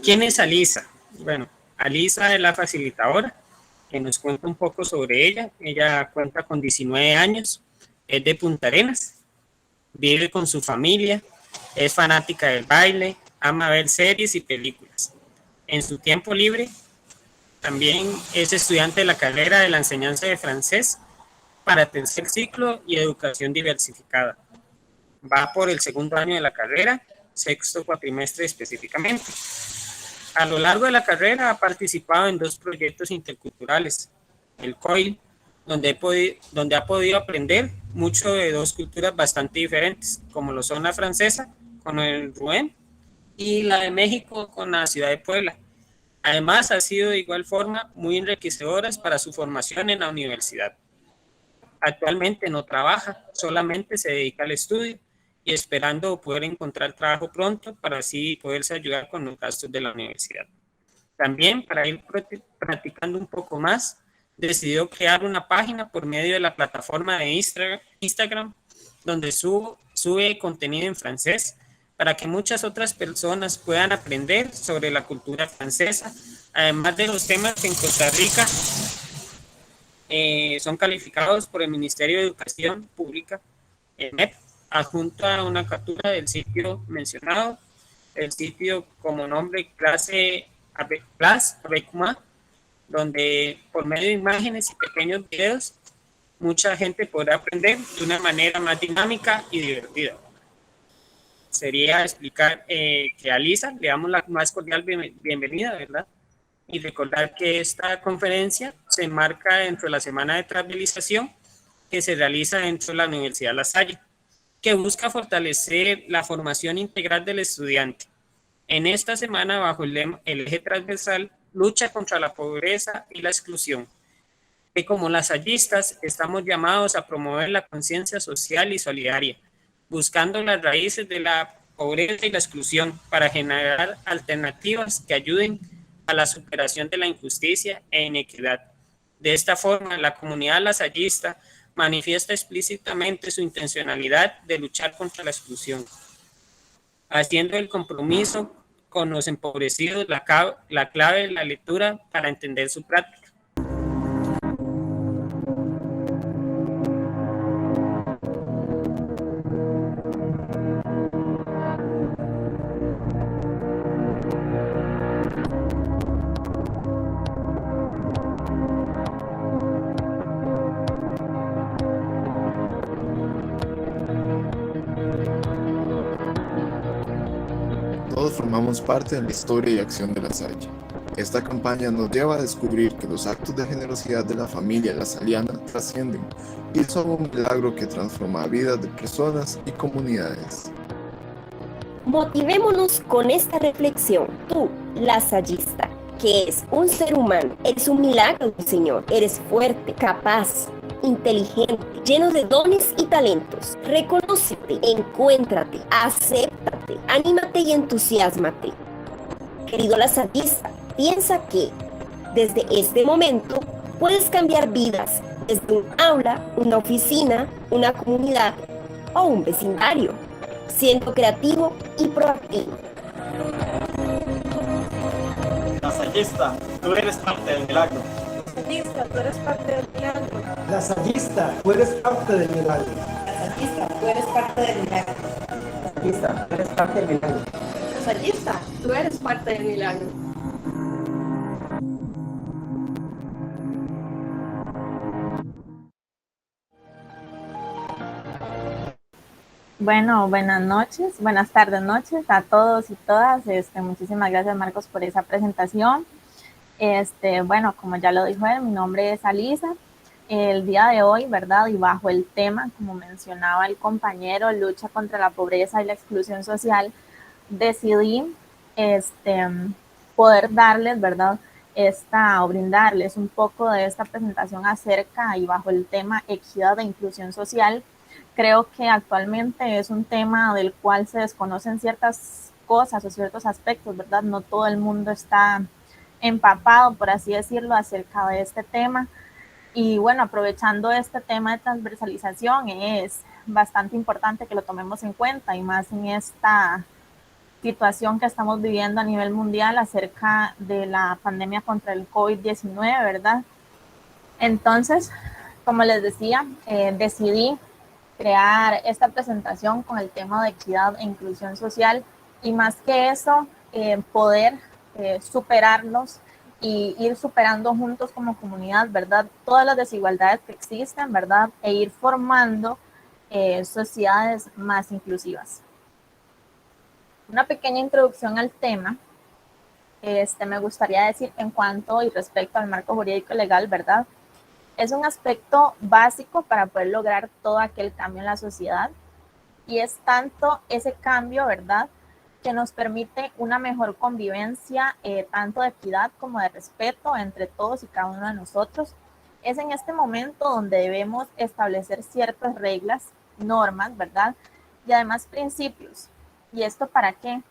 ¿Quién es Alisa? Bueno, Alisa es la facilitadora que nos cuenta un poco sobre ella. Ella cuenta con 19 años, es de Punta Arenas, vive con su familia, es fanática del baile, ama ver series y películas. En su tiempo libre también es estudiante de la carrera de la enseñanza de francés para tercer ciclo y educación diversificada. Va por el segundo año de la carrera, sexto cuatrimestre específicamente. A lo largo de la carrera ha participado en 2 proyectos interculturales, el COIL, donde ha podido aprender mucho de 2 culturas bastante diferentes, como lo son la francesa con el Rouen y la de México con la ciudad de Puebla. Además, ha sido de igual forma muy enriquecedoras para su formación en la universidad. Actualmente no trabaja, solamente se dedica al estudio y esperando poder encontrar trabajo pronto para así poderse ayudar con los gastos de la universidad. También, para ir practicando un poco más, decidió crear una página por medio de la plataforma de Instagram donde sube contenido en francés para que muchas otras personas puedan aprender sobre la cultura francesa, además de los temas que en Costa Rica son calificados por el Ministerio de Educación Pública, el MEP, adjunto a una captura del sitio mencionado, el sitio como nombre Clase avec moi, donde por medio de imágenes y pequeños videos, mucha gente podrá aprender de una manera más dinámica y divertida. Sería explicar que a Lisa le damos la más cordial bienvenida, ¿verdad? Y recordar que esta conferencia se enmarca dentro de la semana de transvalización que se realiza dentro de la Universidad La Salle, que busca fortalecer la formación integral del estudiante. En esta semana, bajo el eje transversal, lucha contra la pobreza y la exclusión, que como lasallistas estamos llamados a promover la conciencia social y solidaria, buscando las raíces de la pobreza y la exclusión para generar alternativas que ayuden a la superación de la injusticia e inequidad. De esta forma, la comunidad lasallista manifiesta explícitamente su intencionalidad de luchar contra la exclusión, haciendo el compromiso con los empobrecidos la clave de la lectura para entender su práctica. Todos formamos parte de la historia y acción de La Salle. Esta campaña nos lleva a descubrir que los actos de generosidad de la familia lasaliana trascienden y son un milagro que transforma vidas de personas y comunidades. Motivémonos con esta reflexión. Tú, lasallista, que es un ser humano, eres un milagro del Señor, eres fuerte, capaz, inteligente, lleno de dones y talentos. Reconócete, encuéntrate, acéptate, anímate y entusiásmate. Querido lasallista, piensa que desde este momento puedes cambiar vidas desde un aula, una oficina, una comunidad o un vecindario, siendo creativo y proactivo. Lasallista, tú eres parte del milagro. Lasallista, tú eres parte del milagro. Lasallista, tú eres parte del milagro. Lasallista, tú eres parte del milagro. Lasallista, tú eres parte del milagro. Lasallista, tú eres parte del milagro. Bueno, buenas noches, buenas tardes, noches a todos y todas. Muchísimas gracias, Marcos, por esa presentación. Bueno, como ya lo dijo él, mi nombre es Alisa. El día de hoy, ¿verdad? Y bajo el tema, como mencionaba el compañero, lucha contra la pobreza y la exclusión social, decidí poder darles, ¿verdad? O brindarles un poco de esta presentación acerca y bajo el tema equidad e inclusión social. Creo que actualmente es un tema del cual se desconocen ciertas cosas o ciertos aspectos, ¿verdad? No todo el mundo está empapado, por así decirlo, acerca de este tema. Y bueno, aprovechando este tema de transversalización, es bastante importante que lo tomemos en cuenta y más en esta situación que estamos viviendo a nivel mundial acerca de la pandemia contra el COVID-19, ¿verdad? Entonces, como les decía, decidí crear esta presentación con el tema de equidad e inclusión social y más que eso, poder superarnos y ir superando juntos como comunidad, ¿verdad? Todas las desigualdades que existen, ¿verdad? E ir formando sociedades más inclusivas. Una pequeña introducción al tema. Me gustaría decir en cuanto y respecto al marco jurídico legal, ¿verdad? Es un aspecto básico para poder lograr todo aquel cambio en la sociedad y es tanto ese cambio, ¿verdad?, que nos permite una mejor convivencia, tanto de equidad como de respeto entre todos y cada uno de nosotros. Es en este momento donde debemos establecer ciertas reglas, normas, ¿verdad?, y además principios. ¿Y esto para qué?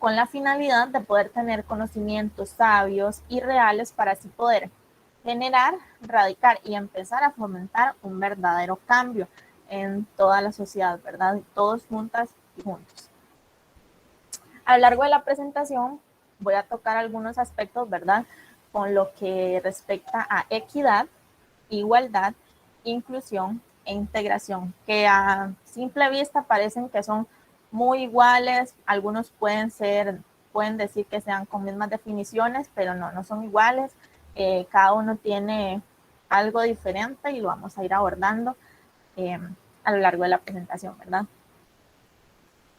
Con la finalidad de poder tener conocimientos sabios y reales para así poder generar, radicar y empezar a fomentar un verdadero cambio en toda la sociedad, ¿verdad? Todos juntas y juntos. A lo largo de la presentación voy a tocar algunos aspectos, ¿verdad?, con lo que respecta a equidad, igualdad, inclusión e integración, que a simple vista parecen que son muy iguales, algunos pueden decir que sean con mismas definiciones, pero no son iguales, cada uno tiene algo diferente y lo vamos a ir abordando a lo largo de la presentación, ¿verdad?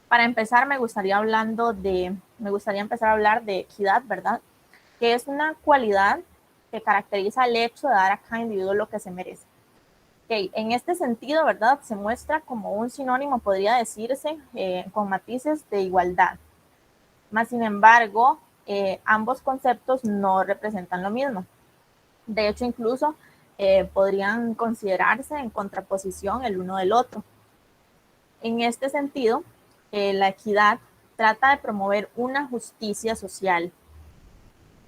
Para empezar, me gustaría empezar a hablar de equidad, ¿verdad? Que es una cualidad que caracteriza el hecho de dar a cada individuo lo que se merece. Okay. En este sentido, ¿verdad?, se muestra como un sinónimo, podría decirse, con matices de igualdad. Más sin embargo, ambos conceptos no representan lo mismo. De hecho, incluso podrían considerarse en contraposición el uno del otro. En este sentido, la equidad trata de promover una justicia social,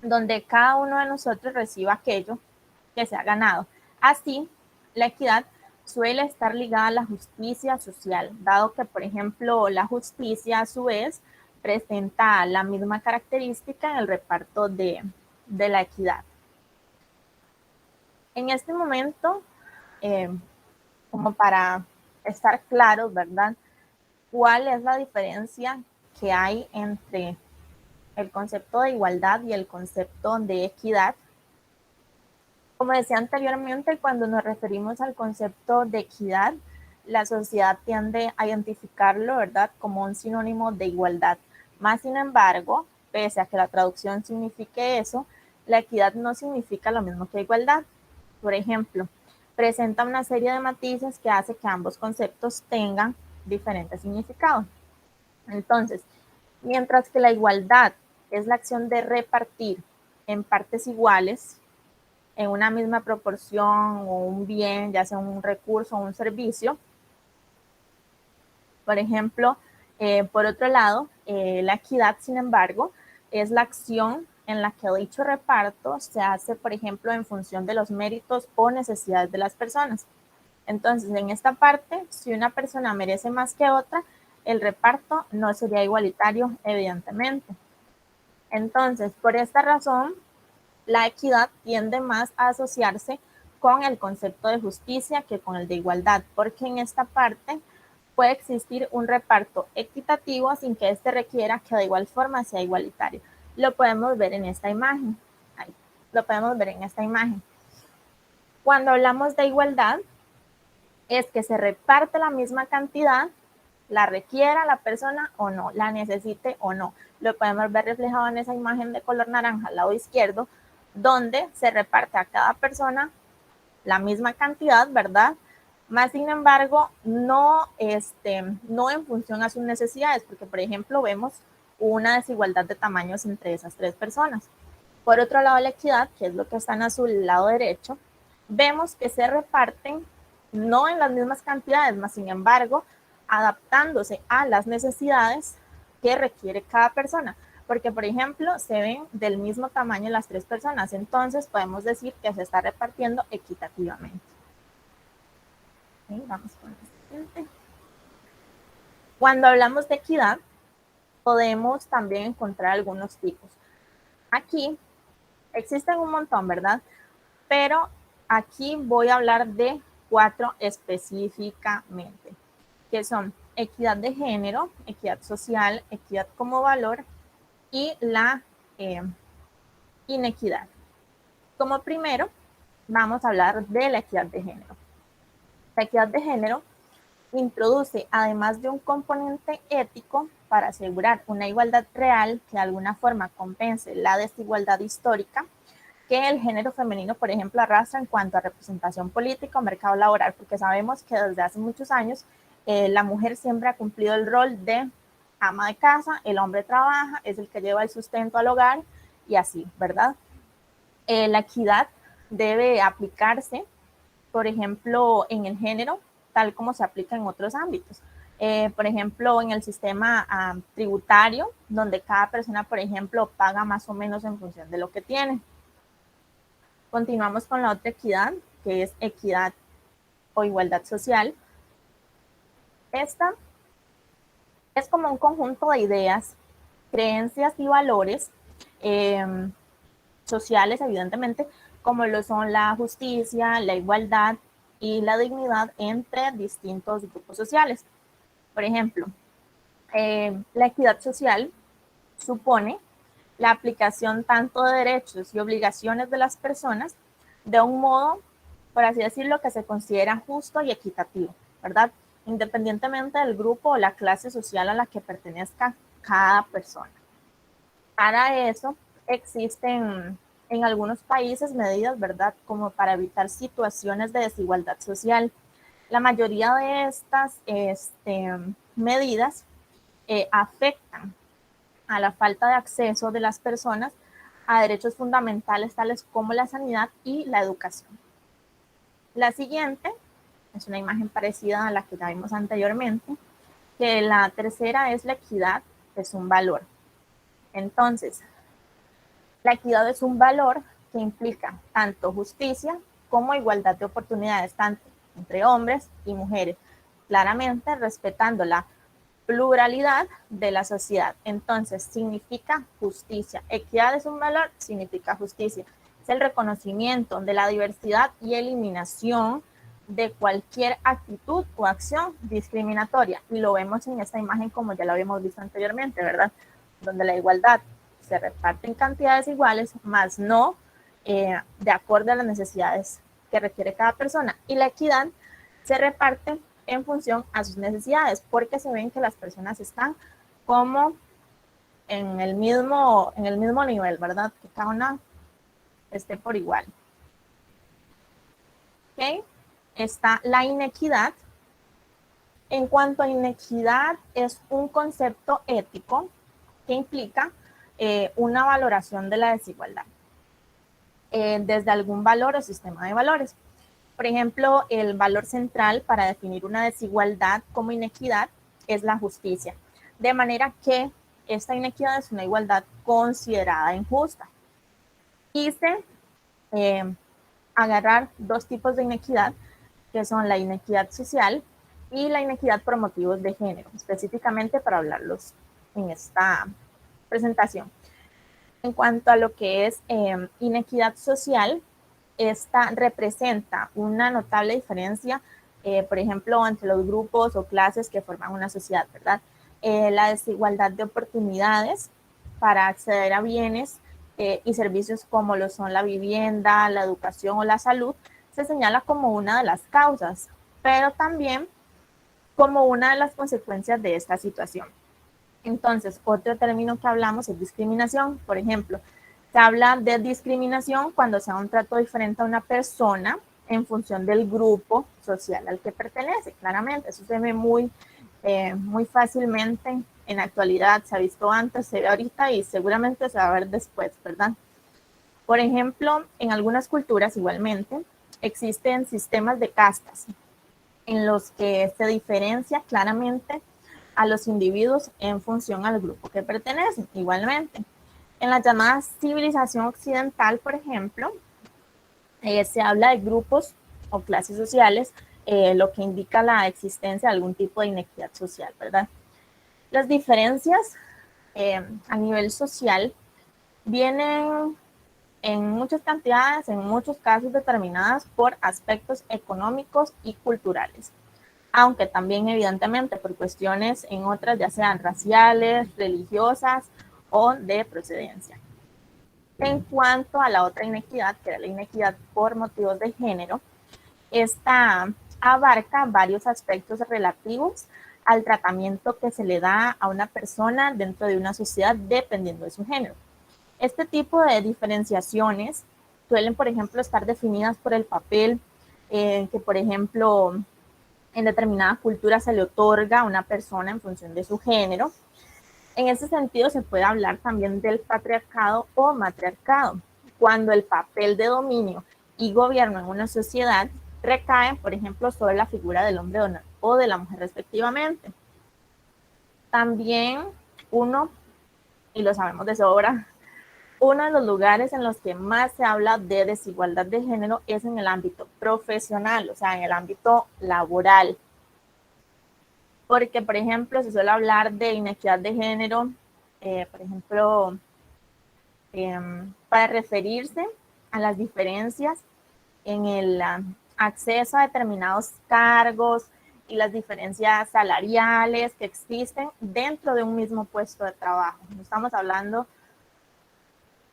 donde cada uno de nosotros reciba aquello que se ha ganado. Así, la equidad suele estar ligada a la justicia social, dado que, por ejemplo, la justicia a su vez presenta la misma característica en el reparto de la equidad. En este momento, como para estar claros, ¿verdad?, ¿cuál es la diferencia que hay entre el concepto de igualdad y el concepto de equidad? Como decía anteriormente, cuando nos referimos al concepto de equidad, la sociedad tiende a identificarlo, ¿verdad?, como un sinónimo de igualdad. Más sin embargo, pese a que la traducción signifique eso, la equidad no significa lo mismo que igualdad. Por ejemplo, presenta una serie de matices que hace que ambos conceptos tengan diferentes significados. Entonces, mientras que la igualdad es la acción de repartir en partes iguales, en una misma proporción o un bien, ya sea un recurso o un servicio. Por ejemplo, por otro lado, la equidad, sin embargo, es la acción en la que dicho reparto se hace, por ejemplo, en función de los méritos o necesidades de las personas. Entonces, en esta parte, si una persona merece más que otra, el reparto no sería igualitario, evidentemente. Entonces, por esta razón, la equidad tiende más a asociarse con el concepto de justicia que con el de igualdad, porque en esta parte puede existir un reparto equitativo sin que éste requiera que de igual forma sea igualitario. Lo podemos ver en esta imagen. Ahí, lo podemos ver en esta imagen. Cuando hablamos de igualdad, es que se reparte la misma cantidad, la requiera la persona o no, la necesite o no. Lo podemos ver reflejado en esa imagen de color naranja al lado izquierdo, donde se reparte a cada persona la misma cantidad, ¿verdad? Más sin embargo, no en función a sus necesidades, porque por ejemplo vemos una desigualdad de tamaños entre esas tres personas. Por otro lado, la equidad, que es lo que está en azul, lado derecho, vemos que se reparten no en las mismas cantidades, más sin embargo, adaptándose a las necesidades que requiere cada persona. Porque, por ejemplo, se ven del mismo tamaño las tres personas, entonces podemos decir que se está repartiendo equitativamente. Okay, vamos con el siguiente. Cuando hablamos de equidad, podemos también encontrar algunos tipos. Aquí existen un montón, ¿verdad? Pero aquí voy a hablar de 4 específicamente, que son equidad de género, equidad social, equidad como valor y la inequidad. Como primero, vamos a hablar de la equidad de género. La equidad de género introduce, además de un componente ético, para asegurar una igualdad real que de alguna forma compense la desigualdad histórica que el género femenino, por ejemplo, arrastra en cuanto a representación política o mercado laboral, porque sabemos que desde hace muchos años la mujer siempre ha cumplido el rol de ama de casa, el hombre trabaja, es el que lleva el sustento al hogar y así, ¿verdad? La equidad debe aplicarse, por ejemplo, en el género, tal como se aplica en otros ámbitos. Por ejemplo, en el sistema tributario, donde cada persona, por ejemplo, paga más o menos en función de lo que tiene. Continuamos con la otra equidad, que es equidad o igualdad social. Esta es como un conjunto de ideas, creencias y valores sociales, evidentemente, como lo son la justicia, la igualdad y la dignidad entre distintos grupos sociales. Por ejemplo, la equidad social supone la aplicación tanto de derechos y obligaciones de las personas de un modo, por así decirlo, que se considera justo y equitativo, ¿verdad? Independientemente del grupo o la clase social a la que pertenezca cada persona. Para eso existen en algunos países medidas, ¿verdad?, como para evitar situaciones de desigualdad social. La mayoría de estas medidas afectan a la falta de acceso de las personas a derechos fundamentales tales como la sanidad y la educación. La siguiente es una imagen parecida a la que ya vimos anteriormente, que la tercera es la equidad, es un valor. Entonces, la equidad es un valor que implica tanto justicia como igualdad de oportunidades, tanto entre hombres y mujeres, claramente respetando la pluralidad de la sociedad. Entonces, significa justicia. Equidad es un valor, significa justicia. Es el reconocimiento de la diversidad y eliminación de cualquier actitud o acción discriminatoria. Y lo vemos en esta imagen como ya lo habíamos visto anteriormente, ¿verdad? Donde la igualdad se reparte en cantidades iguales, más no de acuerdo a las necesidades que requiere cada persona. Y la equidad se reparte en función a sus necesidades, porque se ven que las personas están como en el mismo nivel, ¿verdad? Que cada una esté por igual. ¿Ok? Está la inequidad. En cuanto a inequidad, es un concepto ético que implica una valoración de la desigualdad desde algún valor o sistema de valores. Por ejemplo, el valor central para definir una desigualdad como inequidad es la justicia, de manera que esta inequidad es una igualdad considerada injusta. Quise agarrar 2 tipos de inequidad, que son la inequidad social y la inequidad por motivos de género, específicamente para hablarlos en esta presentación. En cuanto a lo que es inequidad social, esta representa una notable diferencia, por ejemplo, entre los grupos o clases que forman una sociedad, ¿verdad? La desigualdad de oportunidades para acceder a bienes y servicios como lo son la vivienda, la educación o la salud, se señala como una de las causas, pero también como una de las consecuencias de esta situación. Entonces, otro término que hablamos es discriminación. Por ejemplo, se habla de discriminación cuando se da un trato diferente a una persona en función del grupo social al que pertenece. Claramente, eso se ve muy fácilmente en la actualidad. Se ha visto antes, se ve ahorita y seguramente se va a ver después, ¿verdad? Por ejemplo, en algunas culturas igualmente existen sistemas de castas en los que se diferencia claramente a los individuos en función al grupo que pertenecen. Igualmente, en la llamada civilización occidental, por ejemplo, se habla de grupos o clases sociales, lo que indica la existencia de algún tipo de inequidad social, ¿verdad? Las diferencias a nivel social vienen en muchas cantidades, en muchos casos determinadas por aspectos económicos y culturales, aunque también evidentemente por cuestiones en otras, ya sean raciales, religiosas o de procedencia. En cuanto a la otra inequidad, que era la inequidad por motivos de género, esta abarca varios aspectos relativos al tratamiento que se le da a una persona dentro de una sociedad dependiendo de su género. Este tipo de diferenciaciones suelen, por ejemplo, estar definidas por el papel que, por ejemplo, en determinada cultura se le otorga a una persona en función de su género. En ese sentido, se puede hablar también del patriarcado o matriarcado, cuando el papel de dominio y gobierno en una sociedad recae, por ejemplo, sobre la figura del hombre o de la mujer respectivamente. También uno, y lo sabemos de sobra, uno de los lugares en los que más se habla de desigualdad de género es en el ámbito profesional, o sea, en el ámbito laboral. Porque, por ejemplo, se suele hablar de inequidad de género, por ejemplo, para referirse a las diferencias en el acceso a determinados cargos y las diferencias salariales que existen dentro de un mismo puesto de trabajo. No estamos hablando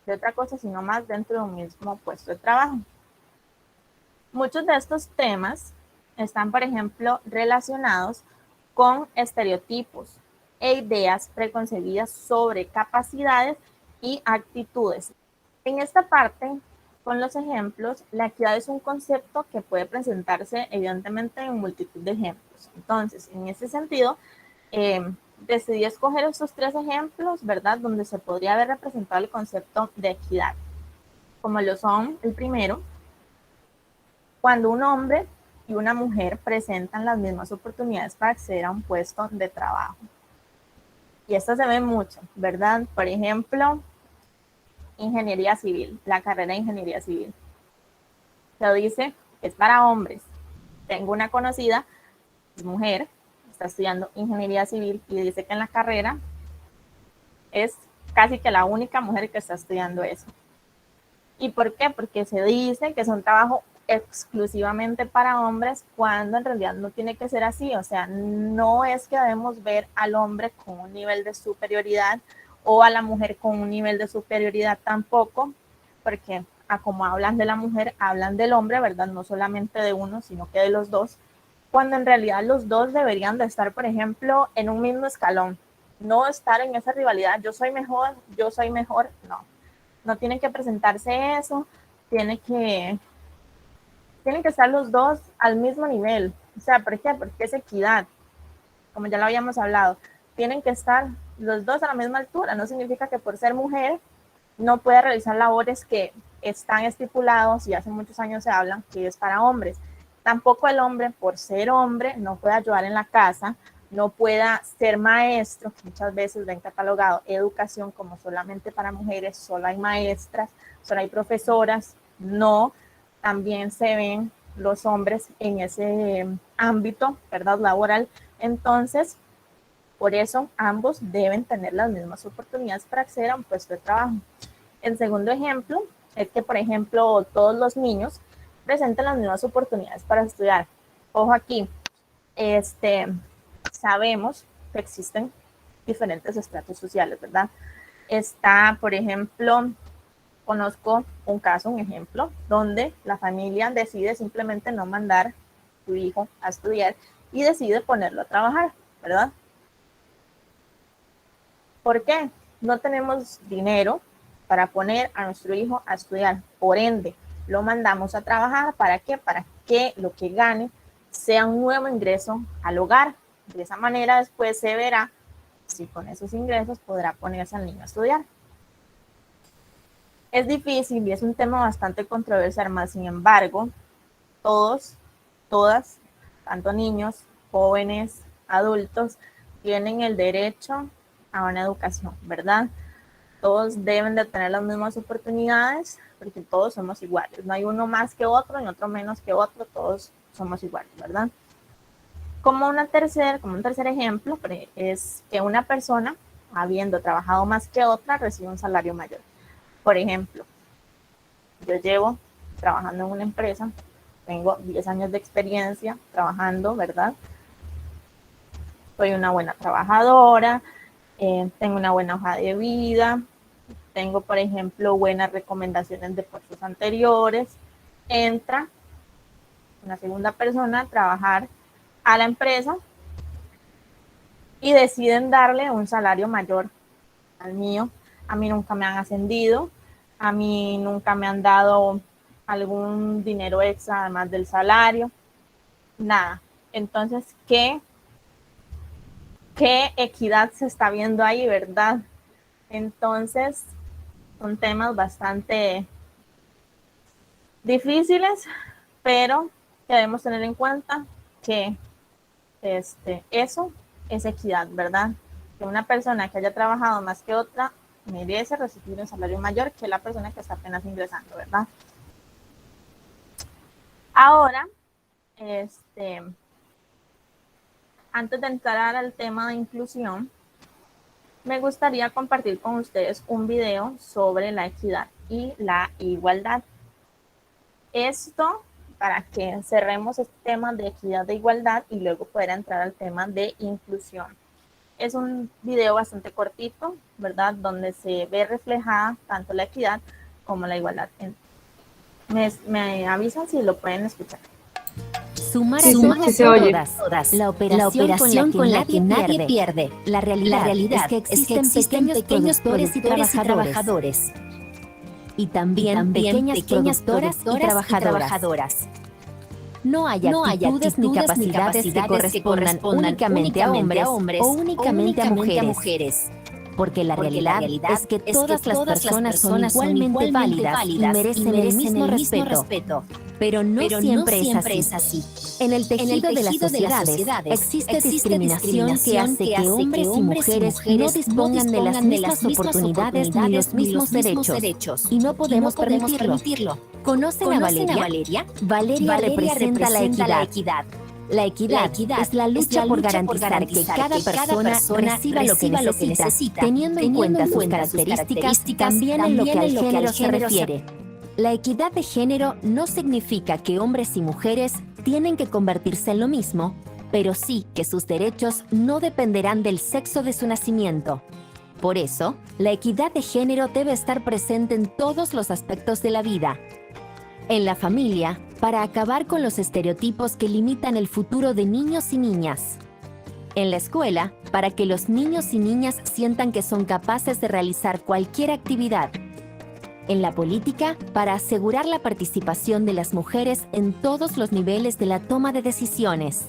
de otra cosa, sino más dentro de un mismo puesto de trabajo. Muchos de estos temas están, por ejemplo, relacionados con estereotipos e ideas preconcebidas sobre capacidades y actitudes. En esta parte, con los ejemplos, la equidad es un concepto que puede presentarse evidentemente en multitud de ejemplos. Entonces, en ese sentido, decidí escoger estos 3 ejemplos, ¿verdad?, donde se podría haber representado el concepto de equidad, como lo son el primero, cuando un hombre y una mujer presentan las mismas oportunidades para acceder a un puesto de trabajo. Y esto se ve mucho, ¿verdad? Por ejemplo, ingeniería civil, la carrera de ingeniería civil. Se dice que es para hombres. Tengo una conocida, es mujer, está estudiando ingeniería civil y dice que en la carrera es casi que la única mujer que está estudiando eso. ¿Y por qué? Porque se dice que es un trabajo exclusivamente para hombres, cuando en realidad no tiene que ser así. O sea, no es que debemos ver al hombre con un nivel de superioridad o a la mujer con un nivel de superioridad tampoco, porque como hablan de la mujer, hablan del hombre, ¿verdad? No solamente de uno, sino que de los dos, cuando en realidad los dos deberían de estar, por ejemplo, en un mismo escalón, no estar en esa rivalidad, yo soy mejor, no tiene que presentarse eso, tienen que estar los dos al mismo nivel. O sea, ¿por qué? Porque es equidad, como ya lo habíamos hablado, tienen que estar los dos a la misma altura. No significa que por ser mujer no pueda realizar labores que están estipulados y hace muchos años se hablan que es para hombres. Tampoco el hombre, por ser hombre, no puede ayudar en la casa, no pueda ser maestro, que muchas veces ven catalogado educación como solamente para mujeres, solo hay maestras, solo hay profesoras. No, también se ven los hombres en ese ámbito, ¿verdad?, laboral. Entonces, por eso ambos deben tener las mismas oportunidades para acceder a un puesto de trabajo. El segundo ejemplo es que, por ejemplo, todos los niños presentan las mismas oportunidades para estudiar. Ojo aquí, sabemos que existen diferentes estratos sociales, ¿verdad? Está, por ejemplo, conozco un caso, un ejemplo, donde la familia decide simplemente no mandar a su hijo a estudiar y decide ponerlo a trabajar, ¿verdad? ¿Por qué? No tenemos dinero para poner a nuestro hijo a estudiar, por ende, lo mandamos a trabajar. ¿Para qué? Para que lo que gane sea un nuevo ingreso al hogar. De esa manera después se verá si con esos ingresos podrá ponerse al niño a estudiar. Es difícil y es un tema bastante controversial, más sin embargo, todos, todas, tanto niños, jóvenes, adultos, tienen el derecho a una educación, ¿verdad? Todos deben de tener las mismas oportunidades, porque todos somos iguales. No hay uno más que otro, ni otro menos que otro, todos somos iguales, Como un tercer ejemplo, es que una persona habiendo trabajado más que otra, recibe un salario mayor. Por ejemplo, yo llevo trabajando en una empresa, tengo 10 años de experiencia trabajando, ¿verdad? Soy una buena trabajadora, tengo una buena hoja de vida, tengo, por ejemplo, buenas recomendaciones de puestos anteriores. Entra una segunda persona a trabajar a la empresa y deciden darle un salario mayor al mío. A mí nunca me han ascendido, a mí nunca me han dado algún dinero extra además del salario, nada. Entonces, ¿qué equidad se está viendo ahí, verdad? Entonces, son temas bastante difíciles, pero debemos tener en cuenta que eso es equidad, ¿verdad? Que una persona que haya trabajado más que otra merece recibir un salario mayor que la persona que está apenas ingresando, ¿verdad? Ahora, antes de entrar al tema de inclusión, me gustaría compartir con ustedes un video sobre la equidad y la igualdad. Esto para que cerremos este tema de equidad e igualdad y luego poder entrar al tema de inclusión. Es un video bastante cortito, ¿verdad? Donde se ve reflejada tanto la equidad como la igualdad. Me avisan si lo pueden escuchar. Sumar a todas. La operación con la que nadie pierde. La realidad es que existen pequeños productores y trabajadores. Y también pequeñas productoras y trabajadoras. No hay actitudes ni capacidades que correspondan únicamente a hombres o únicamente a mujeres. Porque la realidad es que todas las personas son igualmente válidas y merecen el mismo respeto. Pero no siempre es así. En el tejido de las sociedades existe discriminación que hace que hombres y mujeres no dispongan de las mismas oportunidades ni los mismos derechos. Y no podemos permitirlo. ¿Conocen a Valeria? Valeria representa la equidad. La equidad es la lucha por garantizar que cada persona reciba lo que necesita, teniendo en cuenta sus características también en lo que al género se refiere. La equidad de género no significa que hombres y mujeres tienen que convertirse en lo mismo, pero sí que sus derechos no dependerán del sexo de su nacimiento. Por eso, la equidad de género debe estar presente en todos los aspectos de la vida. En la familia, para acabar con los estereotipos que limitan el futuro de niños y niñas. En la escuela, para que los niños y niñas sientan que son capaces de realizar cualquier actividad. En la política, para asegurar la participación de las mujeres en todos los niveles de la toma de decisiones.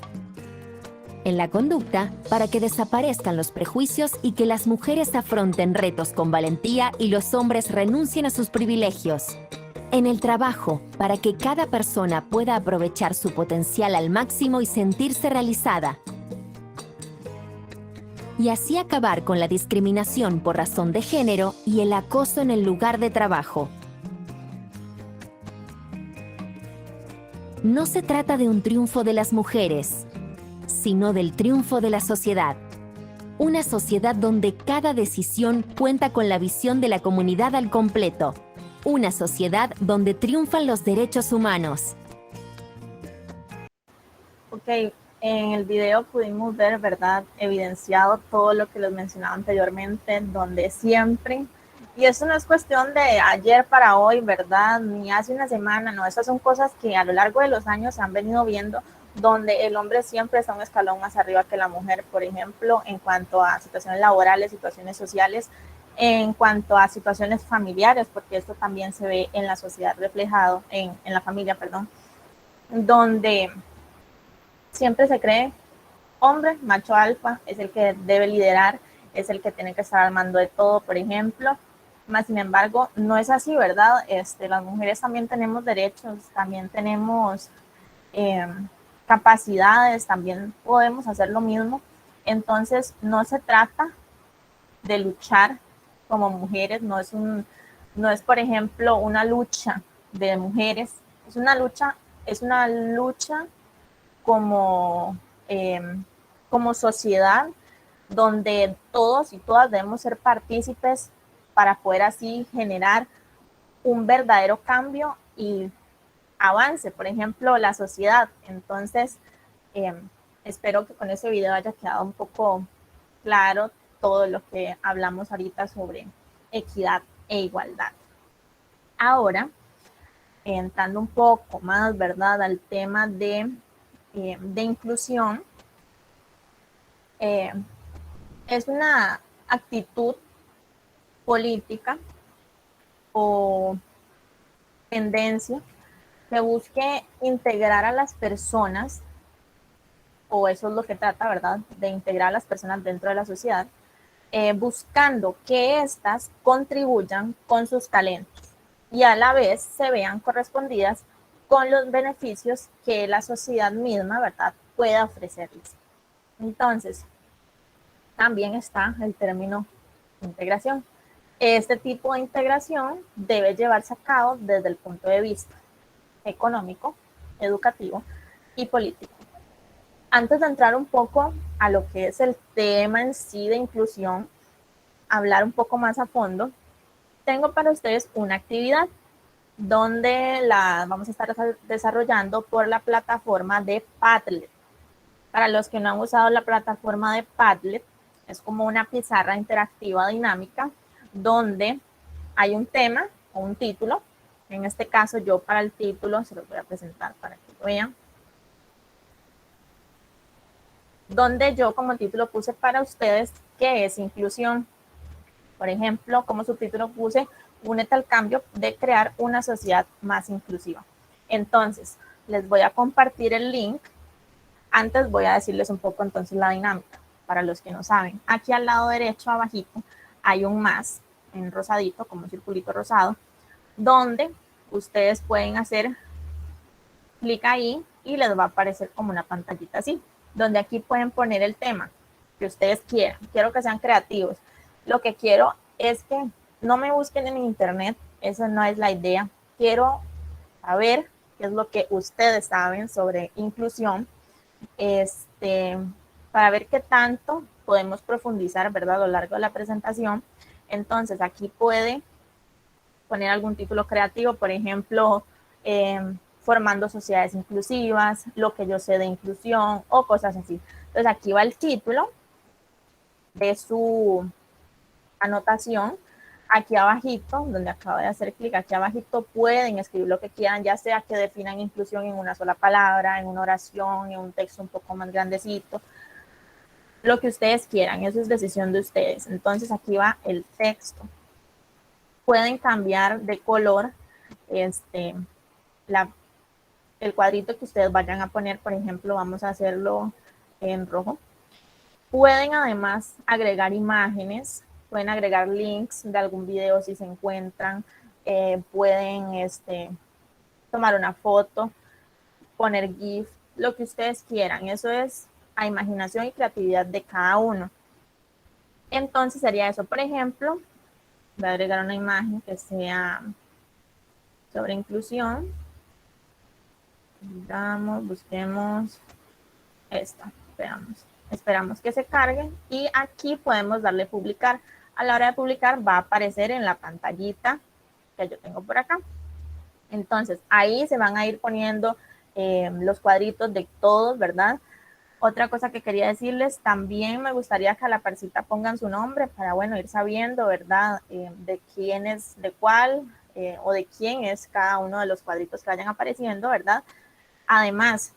En la conducta, para que desaparezcan los prejuicios y que las mujeres afronten retos con valentía y los hombres renuncien a sus privilegios. En el trabajo, para que cada persona pueda aprovechar su potencial al máximo y sentirse realizada. Y así acabar con la discriminación por razón de género y el acoso en el lugar de trabajo. No se trata de un triunfo de las mujeres, sino del triunfo de la sociedad. Una sociedad donde cada decisión cuenta con la visión de la comunidad al completo. Una sociedad donde triunfan los derechos humanos. Ok, en el video pudimos ver, ¿verdad?, evidenciado todo lo que les mencionaba anteriormente, donde siempre, y eso no es cuestión de ayer para hoy, ¿verdad?, ni hace una semana, no, esas son cosas que a lo largo de los años se han venido viendo, donde el hombre siempre está un escalón más arriba que la mujer, por ejemplo, en cuanto a situaciones laborales, situaciones sociales, en cuanto a situaciones familiares, porque esto también se ve en la sociedad reflejado, en la familia, perdón, donde siempre se cree hombre, macho alfa, es el que debe liderar, es el que tiene que estar al mando de todo, por ejemplo, más sin embargo, no es así, ¿verdad? Las mujeres también tenemos derechos, también tenemos capacidades, también podemos hacer lo mismo, entonces no se trata de luchar como mujeres, no es, por ejemplo, una lucha de mujeres, es una lucha como sociedad, donde todos y todas debemos ser partícipes para poder así generar un verdadero cambio y avance, por ejemplo, la sociedad. Entonces, espero que con ese video haya quedado un poco claro todo lo que hablamos ahorita sobre equidad e igualdad. Ahora, entrando un poco más, ¿verdad?, al tema de inclusión, es una actitud política o tendencia que busque integrar a las personas, o eso es lo que trata, ¿verdad?, de integrar a las personas dentro de la sociedad, buscando que éstas contribuyan con sus talentos y a la vez se vean correspondidas con los beneficios que la sociedad misma, ¿verdad?, pueda ofrecerles. Entonces, también está el término integración. Este tipo de integración debe llevarse a cabo desde el punto de vista económico, educativo y político. Antes de entrar un poco a lo que es el tema en sí de inclusión, hablar un poco más a fondo, tengo para ustedes una actividad donde la vamos a estar desarrollando por la plataforma de Padlet. Para los que no han usado la plataforma de Padlet, es como una pizarra interactiva dinámica donde hay un tema o un título. En este caso, yo para el título se los voy a presentar para que lo vean. Donde yo como título puse para ustedes qué es inclusión. Por ejemplo, como subtítulo puse, únete al cambio de crear una sociedad más inclusiva. Entonces, les voy a compartir el link. Antes voy a decirles un poco entonces la dinámica, para los que no saben. Aquí al lado derecho, abajito, hay un más en rosadito, como un circulito rosado, donde ustedes pueden hacer clic ahí y les va a aparecer como una pantallita así, donde aquí pueden poner el tema que ustedes quieran. Quiero que sean creativos. Lo que quiero es que no me busquen en internet, esa no es la idea. Quiero saber qué es lo que ustedes saben sobre inclusión, para ver qué tanto podemos profundizar, ¿verdad?, a lo largo de la presentación. Entonces, aquí puede poner algún título creativo, por ejemplo, formando sociedades inclusivas, lo que yo sé de inclusión o cosas así. Entonces, aquí va el título de su anotación. Aquí abajito, donde acabo de hacer clic, aquí abajito pueden escribir lo que quieran, ya sea que definan inclusión en una sola palabra, en una oración, en un texto un poco más grandecito, lo que ustedes quieran, eso es decisión de ustedes. Entonces aquí va el texto. Pueden cambiar de color el cuadrito que ustedes vayan a poner, por ejemplo, vamos a hacerlo en rojo. Pueden además agregar imágenes, pueden agregar links de algún video si se encuentran, pueden tomar una foto, poner GIF, lo que ustedes quieran. Eso es a imaginación y creatividad de cada uno. Entonces sería eso. Por ejemplo, voy a agregar una imagen que sea sobre inclusión. Busquemos esta, veamos. Esperamos que se cargue y aquí podemos darle publicar. A la hora de publicar va a aparecer en la pantallita que yo tengo por acá. Entonces ahí se van a ir poniendo los cuadritos de todos, ¿verdad? Otra cosa que quería decirles, también me gustaría que a la parcita pongan su nombre para, bueno, ir sabiendo, ¿verdad? De quién es, de cuál o de quién es cada uno de los cuadritos que vayan apareciendo, ¿verdad? Además,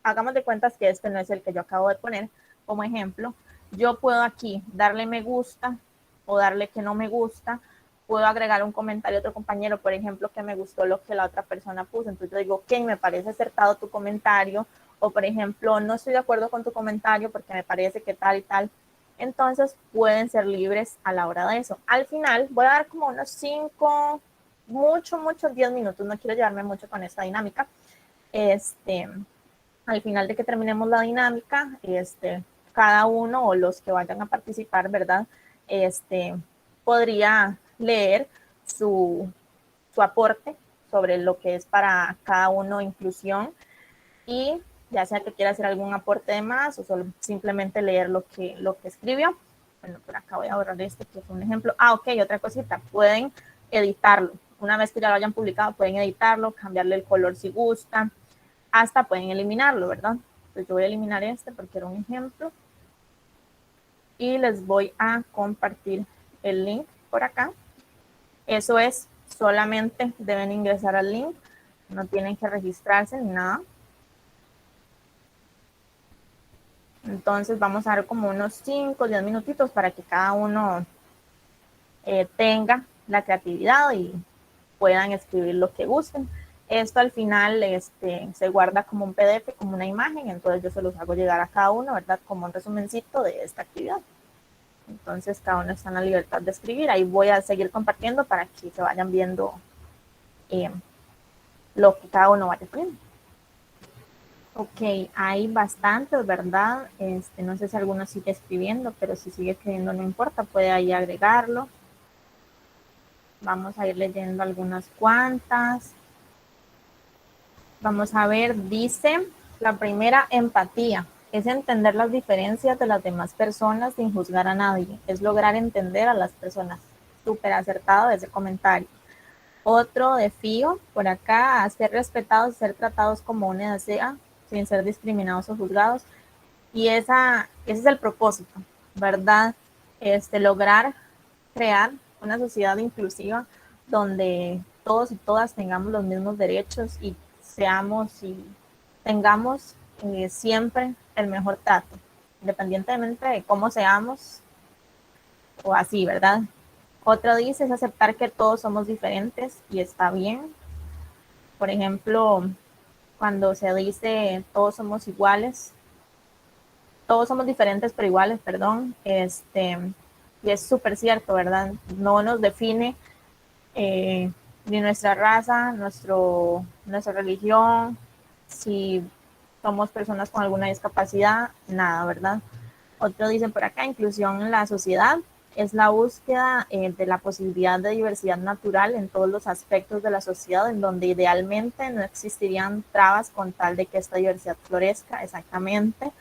hagamos de cuentas que este no es el que yo acabo de poner como ejemplo. Yo puedo aquí darle me gusta o darle que no me gusta. Puedo agregar un comentario a otro compañero, por ejemplo, que me gustó lo que la otra persona puso. Entonces yo digo, ok, me parece acertado tu comentario. O, por ejemplo, no estoy de acuerdo con tu comentario porque me parece que tal y tal. Entonces pueden ser libres a la hora de eso. Al final voy a dar como unos 5, muchos 10 minutos. No quiero llevarme mucho con esta dinámica. Al final de que terminemos la dinámica, cada uno o los que vayan a participar, ¿verdad? Podría leer su aporte sobre lo que es para cada uno inclusión y ya sea que quiera hacer algún aporte de más o solo simplemente leer lo que escribió. Bueno, por acá voy a borrar este que fue un ejemplo. Ok, otra cosita, pueden editarlo. Una vez que ya lo hayan publicado, pueden editarlo, cambiarle el color si gustan, hasta pueden eliminarlo, ¿verdad? Entonces yo voy a eliminar este porque era un ejemplo. Y les voy a compartir el link por acá. Eso es, solamente deben ingresar al link, no tienen que registrarse ni nada. Entonces vamos a dar como unos 5 o 10 minutitos para que cada uno tenga la creatividad y puedan escribir lo que gusten. Esto al final se guarda como un PDF, como una imagen, entonces yo se los hago llegar a cada uno, ¿verdad? Como un resumencito de esta actividad. Entonces cada uno está en la libertad de escribir. Ahí voy a seguir compartiendo para que se vayan viendo lo que cada uno vaya poniendo. Ok, hay bastantes, ¿verdad? No sé si alguno sigue escribiendo, pero si sigue escribiendo no importa, puede ahí agregarlo. Vamos a ir leyendo algunas cuantas. Vamos a ver, dice la primera, empatía. Es entender las diferencias de las demás personas sin juzgar a nadie. Es lograr entender a las personas. Súper acertado ese comentario. Otro de Fío, por acá, ser respetados y ser tratados como uno desea, sin ser discriminados o juzgados. Y ese es el propósito, ¿verdad? Lograr crear una sociedad inclusiva donde todos y todas tengamos los mismos derechos y seamos y tengamos siempre el mejor trato, independientemente de cómo seamos o así, ¿verdad? Otro dice es aceptar que todos somos diferentes y está bien. Por ejemplo, cuando se dice todos somos iguales, todos somos diferentes pero iguales, perdón, y es súper cierto, ¿verdad? No nos define ni nuestra raza, nuestra religión, si somos personas con alguna discapacidad, nada, ¿verdad? Otro dicen por acá, inclusión en la sociedad es la búsqueda de la posibilidad de diversidad natural en todos los aspectos de la sociedad, en donde idealmente no existirían trabas con tal de que esta diversidad florezca, exactamente.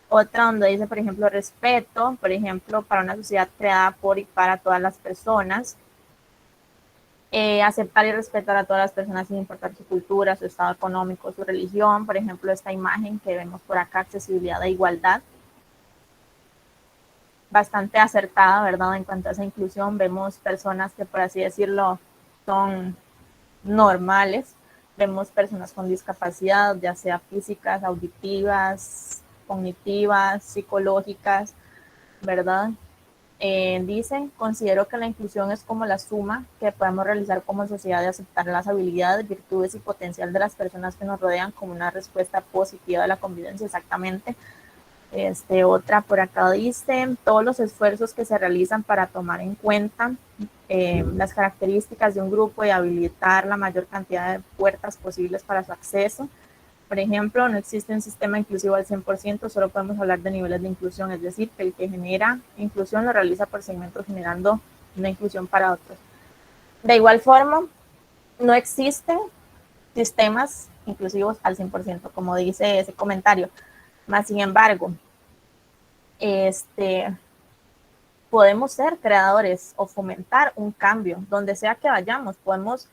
Otra donde dice, por ejemplo, respeto, por ejemplo, para una sociedad creada por y para todas las personas. Aceptar y respetar a todas las personas sin importar su cultura, su estado económico, su religión. Por ejemplo, esta imagen que vemos por acá, accesibilidad e igualdad. Bastante acertada, ¿verdad? En cuanto a esa inclusión, vemos personas que, por así decirlo, son normales. Vemos personas con discapacidad, ya sea físicas, auditivas, cognitivas, psicológicas, ¿verdad? Dicen, considero que la inclusión es como la suma que podemos realizar como sociedad de aceptar las habilidades, virtudes y potencial de las personas que nos rodean como una respuesta positiva de la convivencia, exactamente. Otra por acá dice, todos los esfuerzos que se realizan para tomar en cuenta las características de un grupo y habilitar la mayor cantidad de puertas posibles para su acceso. Por ejemplo, no existe un sistema inclusivo al 100%, solo podemos hablar de niveles de inclusión, es decir, que el que genera inclusión lo realiza por segmentos generando una inclusión para otros. De igual forma, no existen sistemas inclusivos al 100%, como dice ese comentario. Más sin embargo, podemos ser creadores o fomentar un cambio donde sea que vayamos. Podemos,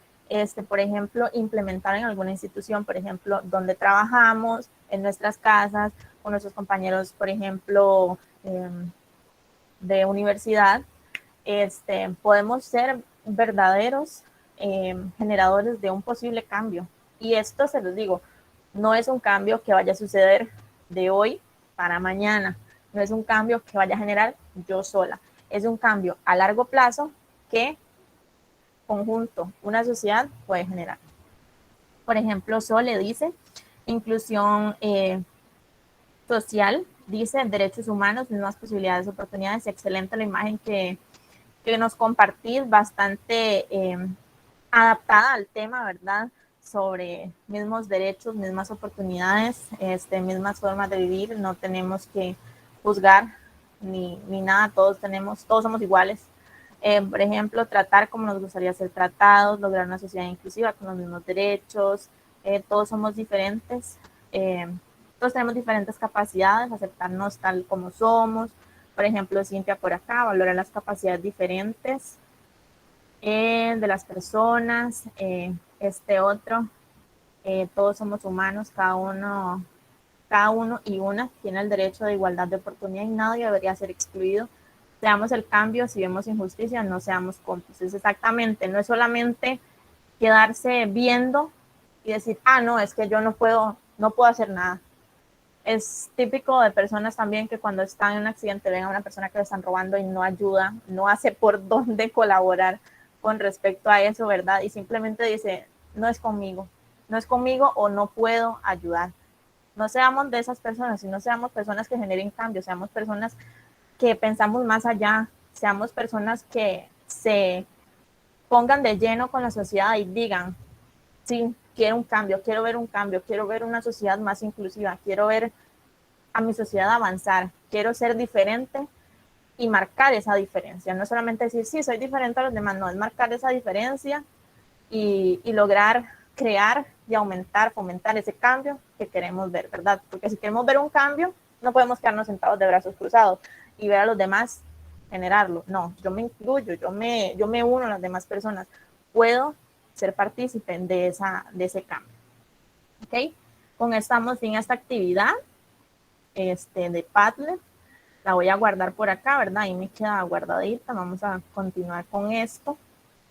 por ejemplo, implementar en alguna institución, por ejemplo, donde trabajamos, en nuestras casas, con nuestros compañeros, por ejemplo, de universidad. Podemos ser verdaderos generadores de un posible cambio. Y esto, se los digo, no es un cambio que vaya a suceder de hoy para mañana. No es un cambio que vaya a generar yo sola. Es un cambio a largo plazo que conjunto, una sociedad puede generar. Por ejemplo, Sole dice, inclusión social, dice, derechos humanos, mismas posibilidades, oportunidades. Excelente la imagen que nos compartís, bastante adaptada al tema, ¿verdad? Sobre mismos derechos, mismas oportunidades, mismas formas de vivir. No tenemos que juzgar ni nada, todos somos iguales. Por ejemplo, tratar como nos gustaría ser tratados, lograr una sociedad inclusiva con los mismos derechos. Todos somos diferentes, Todos tenemos diferentes capacidades, aceptarnos tal como somos. Por ejemplo, Cintia por acá, valorar las capacidades diferentes de las personas. Este otro, todos somos humanos, cada uno y una tiene el derecho de igualdad de oportunidad y nadie debería ser excluido. Seamos el cambio, si vemos injusticia, no seamos cómplices. Exactamente, no es solamente quedarse viendo y decir, ah, no, es que yo no puedo hacer nada. Es típico de personas también que cuando están en un accidente ven a una persona que le están robando y no ayuda, no hace por dónde colaborar con respecto a eso, ¿verdad? Y simplemente dice, no es conmigo o no puedo ayudar. No seamos de esas personas, sino seamos personas que generen cambio, seamos personas que pensamos más allá, seamos personas que se pongan de lleno con la sociedad y digan, sí, quiero un cambio, quiero ver un cambio, quiero ver una sociedad más inclusiva, quiero ver a mi sociedad avanzar, quiero ser diferente y marcar esa diferencia. No solamente decir, sí, soy diferente a los demás, no, es marcar esa diferencia y lograr crear y aumentar, fomentar ese cambio que queremos ver, ¿verdad? Porque si queremos ver un cambio, no podemos quedarnos sentados de brazos cruzados y ver a los demás generarlo. No, yo me incluyo, yo me uno a las demás personas. Puedo ser partícipe de ese cambio. ¿Ok? Con esto damos fin a esta actividad de Padlet. La voy a guardar por acá, ¿verdad? Ahí me queda guardadita. Vamos a continuar con esto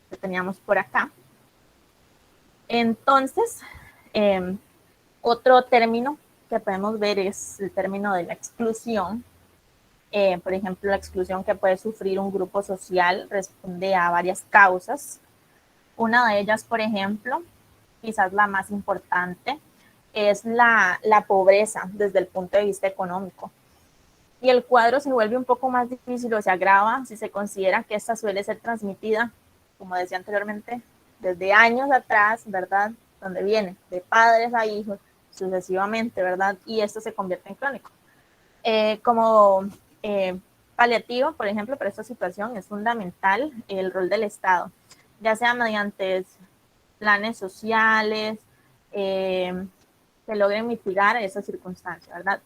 que teníamos por acá. Entonces, otro término que podemos ver es el término de la exclusión. Por ejemplo, la exclusión que puede sufrir un grupo social responde a varias causas. Una de ellas, por ejemplo, quizás la más importante, es la pobreza desde el punto de vista económico. Y el cuadro se vuelve un poco más difícil o se agrava si se considera que esta suele ser transmitida, como decía anteriormente, desde años atrás, ¿verdad? Donde viene de padres a hijos sucesivamente, ¿verdad? Y esto se convierte en crónico. Como paliativo, por ejemplo, para esta situación es fundamental el rol del Estado, ya sea mediante planes sociales que logren mitigar esas circunstancias, ¿verdad?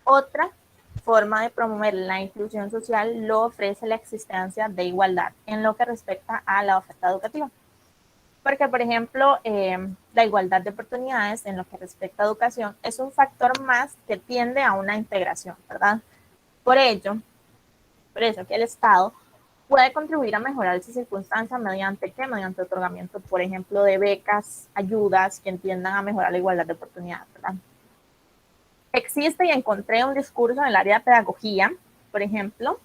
Otra forma de promover la inclusión social lo ofrece la existencia de igualdad en lo que respecta a la oferta educativa. Porque, por ejemplo, la igualdad de oportunidades en lo que respecta a educación es un factor más que tiende a una integración, ¿verdad? Por eso que el Estado puede contribuir a mejorar esa circunstancia mediante Mediante otorgamiento, por ejemplo, de becas, ayudas que tiendan a mejorar la igualdad de oportunidades, ¿verdad? Existe y encontré un discurso en el área de pedagogía, por ejemplo,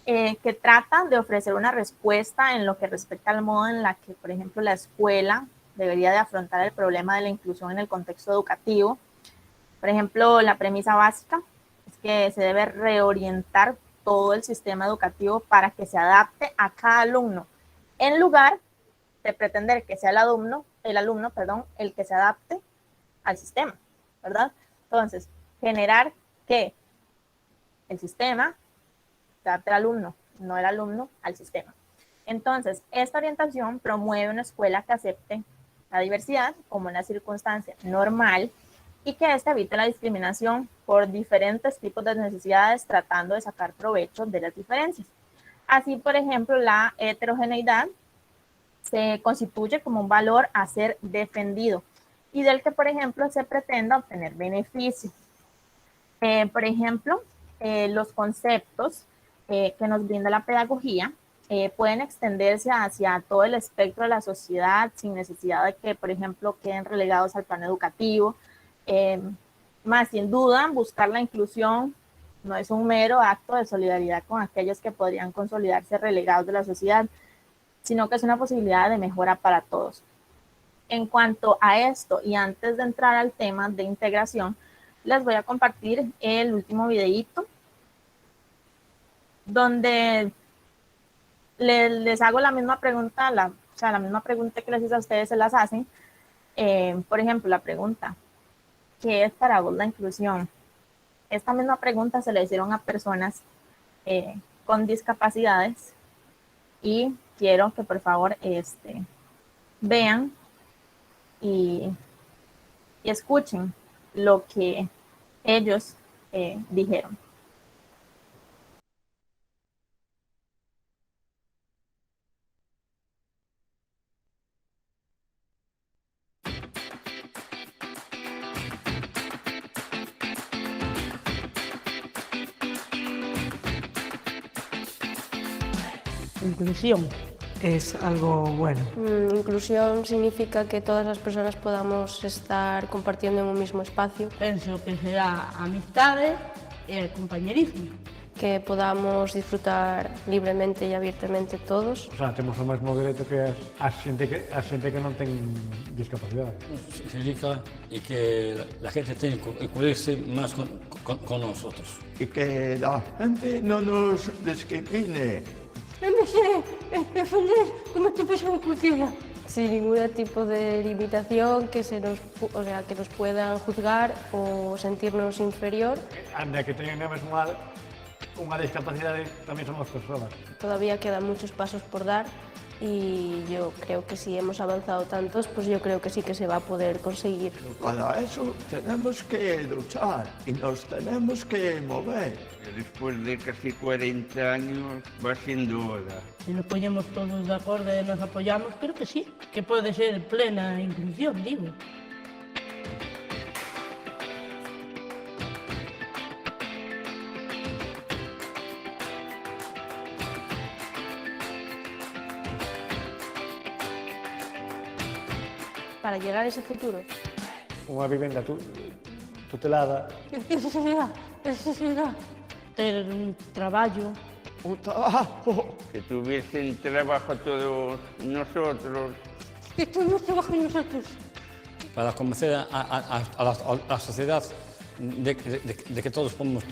que trata de ofrecer una respuesta en lo que respecta al modo en la que, por ejemplo, la escuela debería de afrontar el problema de la inclusión en el contexto educativo. Por ejemplo, la premisa básica es que se debe reorientar todo el sistema educativo para que se adapte a cada alumno, en lugar de pretender que sea el alumno, el que se adapte al sistema, ¿verdad? Entonces, generar que el sistema se adapte al alumno, no el alumno al sistema. Entonces, esta orientación promueve una escuela que acepte la diversidad como una circunstancia normal y que ésta evite la discriminación por diferentes tipos de necesidades, tratando de sacar provecho de las diferencias. Así, por ejemplo, la heterogeneidad se constituye como un valor a ser defendido y del que, por ejemplo, se pretenda obtener beneficio. Por ejemplo, los conceptos que nos brinda la pedagogía pueden extenderse hacia todo el espectro de la sociedad sin necesidad de que, por ejemplo, queden relegados al plano educativo. Más sin duda, buscar la inclusión no es un mero acto de solidaridad con aquellos que podrían consolidarse relegados de la sociedad, sino que es una posibilidad de mejora para todos. En cuanto a esto, y antes de entrar al tema de integración, les voy a compartir el último videíto donde les hago la misma pregunta, la misma pregunta que les hice a ustedes se las hacen. Por ejemplo, la pregunta, ¿qué es para vos la inclusión? Esta misma pregunta se le hicieron a personas con discapacidades y quiero que por favor vean y escuchen lo que ellos dijeron. Inclusión es algo bueno. Inclusión significa que todas las personas podamos estar compartiendo en un mismo espacio. Penso que será amistade e compañerismo. Que podamos disfrutar libremente e abiertamente todos. O sea, temos o mesmo dereito que a xente que non ten discapacidade. Significa y que la gente tiene que cubrirse más con nosotros. Y que la gente no nos discrimine. No me sé defender como tipo de cultura. Sin ningún tipo de limitación que que nos puedan juzgar o sentirnos inferior. Anda que teñen a mesma unha discapacidade, tamén somos persoas. Todavía quedan muchos pasos por dar y yo creo que si hemos avanzado tantos, pues yo creo que sí que se va a poder conseguir. Para eso tenemos que luchar y nos tenemos que mover. Después de casi 40 años va siendo hora. Si nos ponemos todos de acuerdo y nos apoyamos, creo que sí, que puede ser plena inclusión, digo. Para llegar a ese futuro. Unha vivenda tutelada. Eso será. Ter un traballo. Un trabajo. Que tuviesen trabajo todos nosotros. Que todos trabajo nosotros. Para convencer a la sociedad de que todos podemos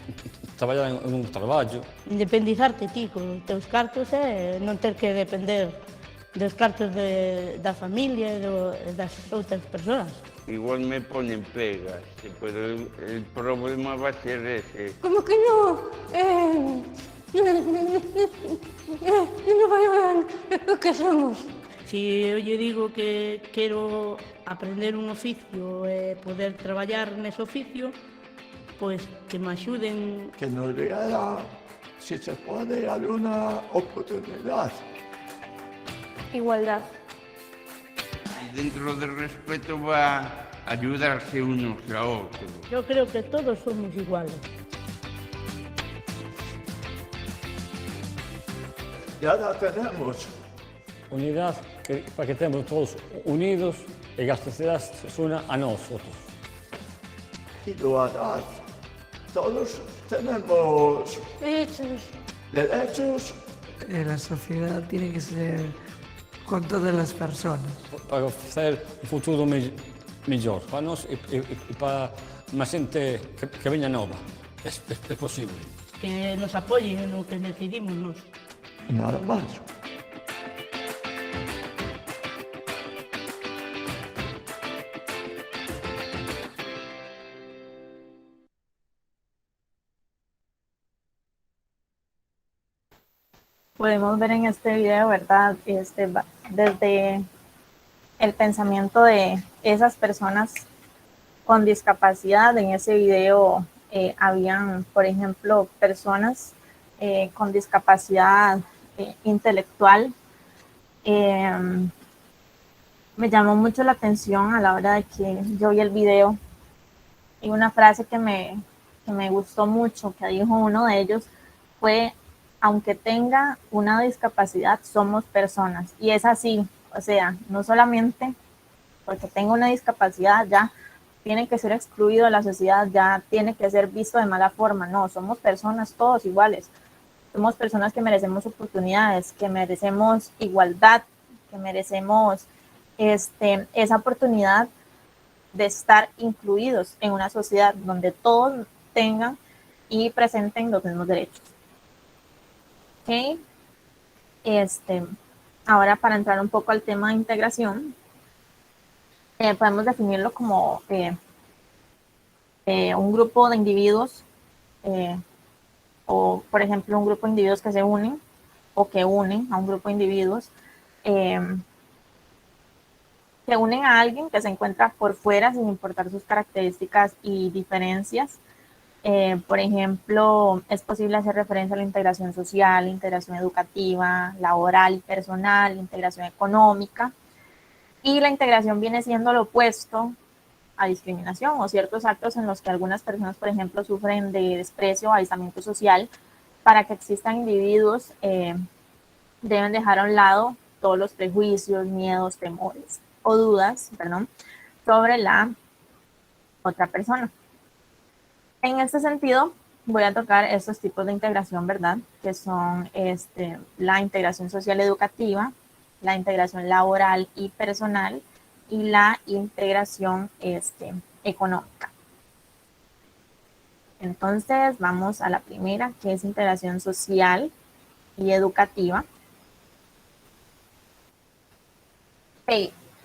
traballar en un traballo. Independizarte ti con os teus cartos e non ter que depender dos cartos da familia e das outras persoas. Igual me ponen pegas, pero el problema va a ser ese. ¿Cómo que no? No valoran lo que somos. Si eu lle digo que quero aprender un oficio e poder traballar nese oficio, pois que me axuden. Que nos diga si se puede alguna oportunidad. Igualdad. Y dentro del respeto va a ayudarse unos a otros. Yo creo que todos somos iguales. Ya la tenemos. Unidad, para que estemos todos unidos y la sociedad se una a nosotros. Y lo harás. Todos tenemos derechos. La sociedad tiene que ser con todas las personas. Para hacer un futuro mejor para nosotros y para más gente que venga nueva. Es posible. Que nos apoyen en lo que decidimos nos. Nada más. Podemos ver en este video, ¿verdad? Desde el pensamiento de esas personas con discapacidad. En ese video habían, por ejemplo, personas con discapacidad intelectual. Me llamó mucho la atención a la hora de que yo vi el video y una frase que me gustó mucho, que dijo uno de ellos, fue: aunque tenga una discapacidad, somos personas. Y es así, o sea, no solamente porque tenga una discapacidad ya tiene que ser excluido de la sociedad, ya tiene que ser visto de mala forma. No, somos personas todos iguales. Somos personas que merecemos oportunidades, que merecemos igualdad, que merecemos esa oportunidad de estar incluidos en una sociedad donde todos tengan y presenten los mismos derechos. Okay. Ahora, para entrar un poco al tema de integración, podemos definirlo como un grupo de individuos o, por ejemplo, un grupo de individuos que se unen o que unen a un grupo de individuos que unen a alguien que se encuentra por fuera sin importar sus características y diferencias. Por ejemplo, es posible hacer referencia a la integración social, la integración educativa, laboral y personal, la integración económica. Y la integración viene siendo lo opuesto a discriminación o ciertos actos en los que algunas personas, por ejemplo, sufren de desprecio o aislamiento social. Para que existan individuos, deben dejar a un lado todos los prejuicios, miedos, temores o dudas, sobre la otra persona. En este sentido, voy a tocar estos tipos de integración, ¿verdad? Que son la integración social educativa, la integración laboral y personal y la integración económica. Entonces, vamos a la primera, que es integración social y educativa.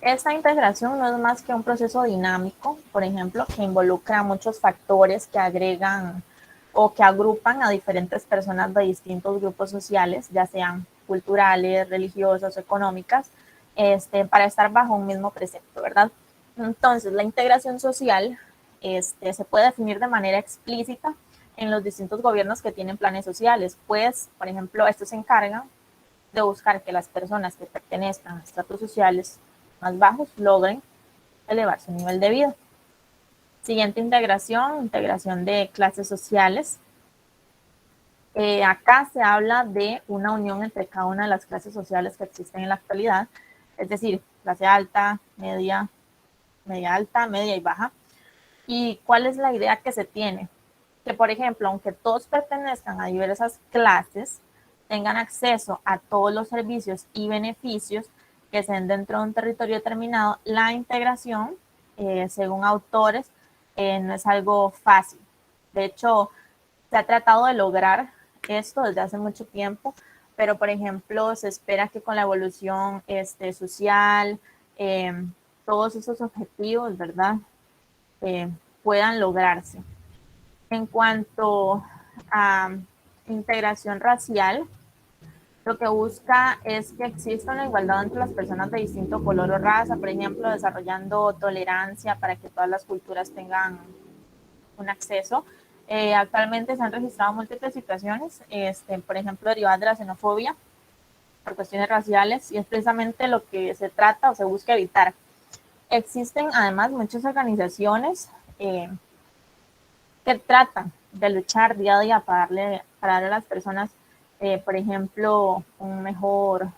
Esta integración no es más que un proceso dinámico, por ejemplo, que involucra muchos factores que agregan o que agrupan a diferentes personas de distintos grupos sociales, ya sean culturales, religiosas o económicas, para estar bajo un mismo precepto, ¿verdad? Entonces, la integración social se puede definir de manera explícita en los distintos gobiernos que tienen planes sociales, pues, por ejemplo, estos se encargan de buscar que las personas que pertenezcan a estratos sociales más bajos logren elevar su nivel de vida. Siguiente integración de clases sociales. Acá se habla de una unión entre cada una de las clases sociales que existen en la actualidad, es decir, clase alta, media alta, media y baja. ¿Y cuál es la idea que se tiene? Que, por ejemplo, aunque todos pertenezcan a diversas clases, tengan acceso a todos los servicios y beneficios que se den dentro de un territorio determinado. La integración, según autores, no es algo fácil. De hecho, se ha tratado de lograr esto desde hace mucho tiempo, pero, por ejemplo, se espera que con la evolución social, todos esos objetivos, ¿verdad?, puedan lograrse. En cuanto a integración racial, lo que busca es que exista una igualdad entre las personas de distinto color o raza, por ejemplo, desarrollando tolerancia para que todas las culturas tengan un acceso. Actualmente se han registrado múltiples situaciones, por ejemplo, derivadas de la xenofobia por cuestiones raciales, y es precisamente lo que se trata o se busca evitar. Existen además muchas organizaciones que tratan de luchar día a día para darle a las personas, por ejemplo, un mejor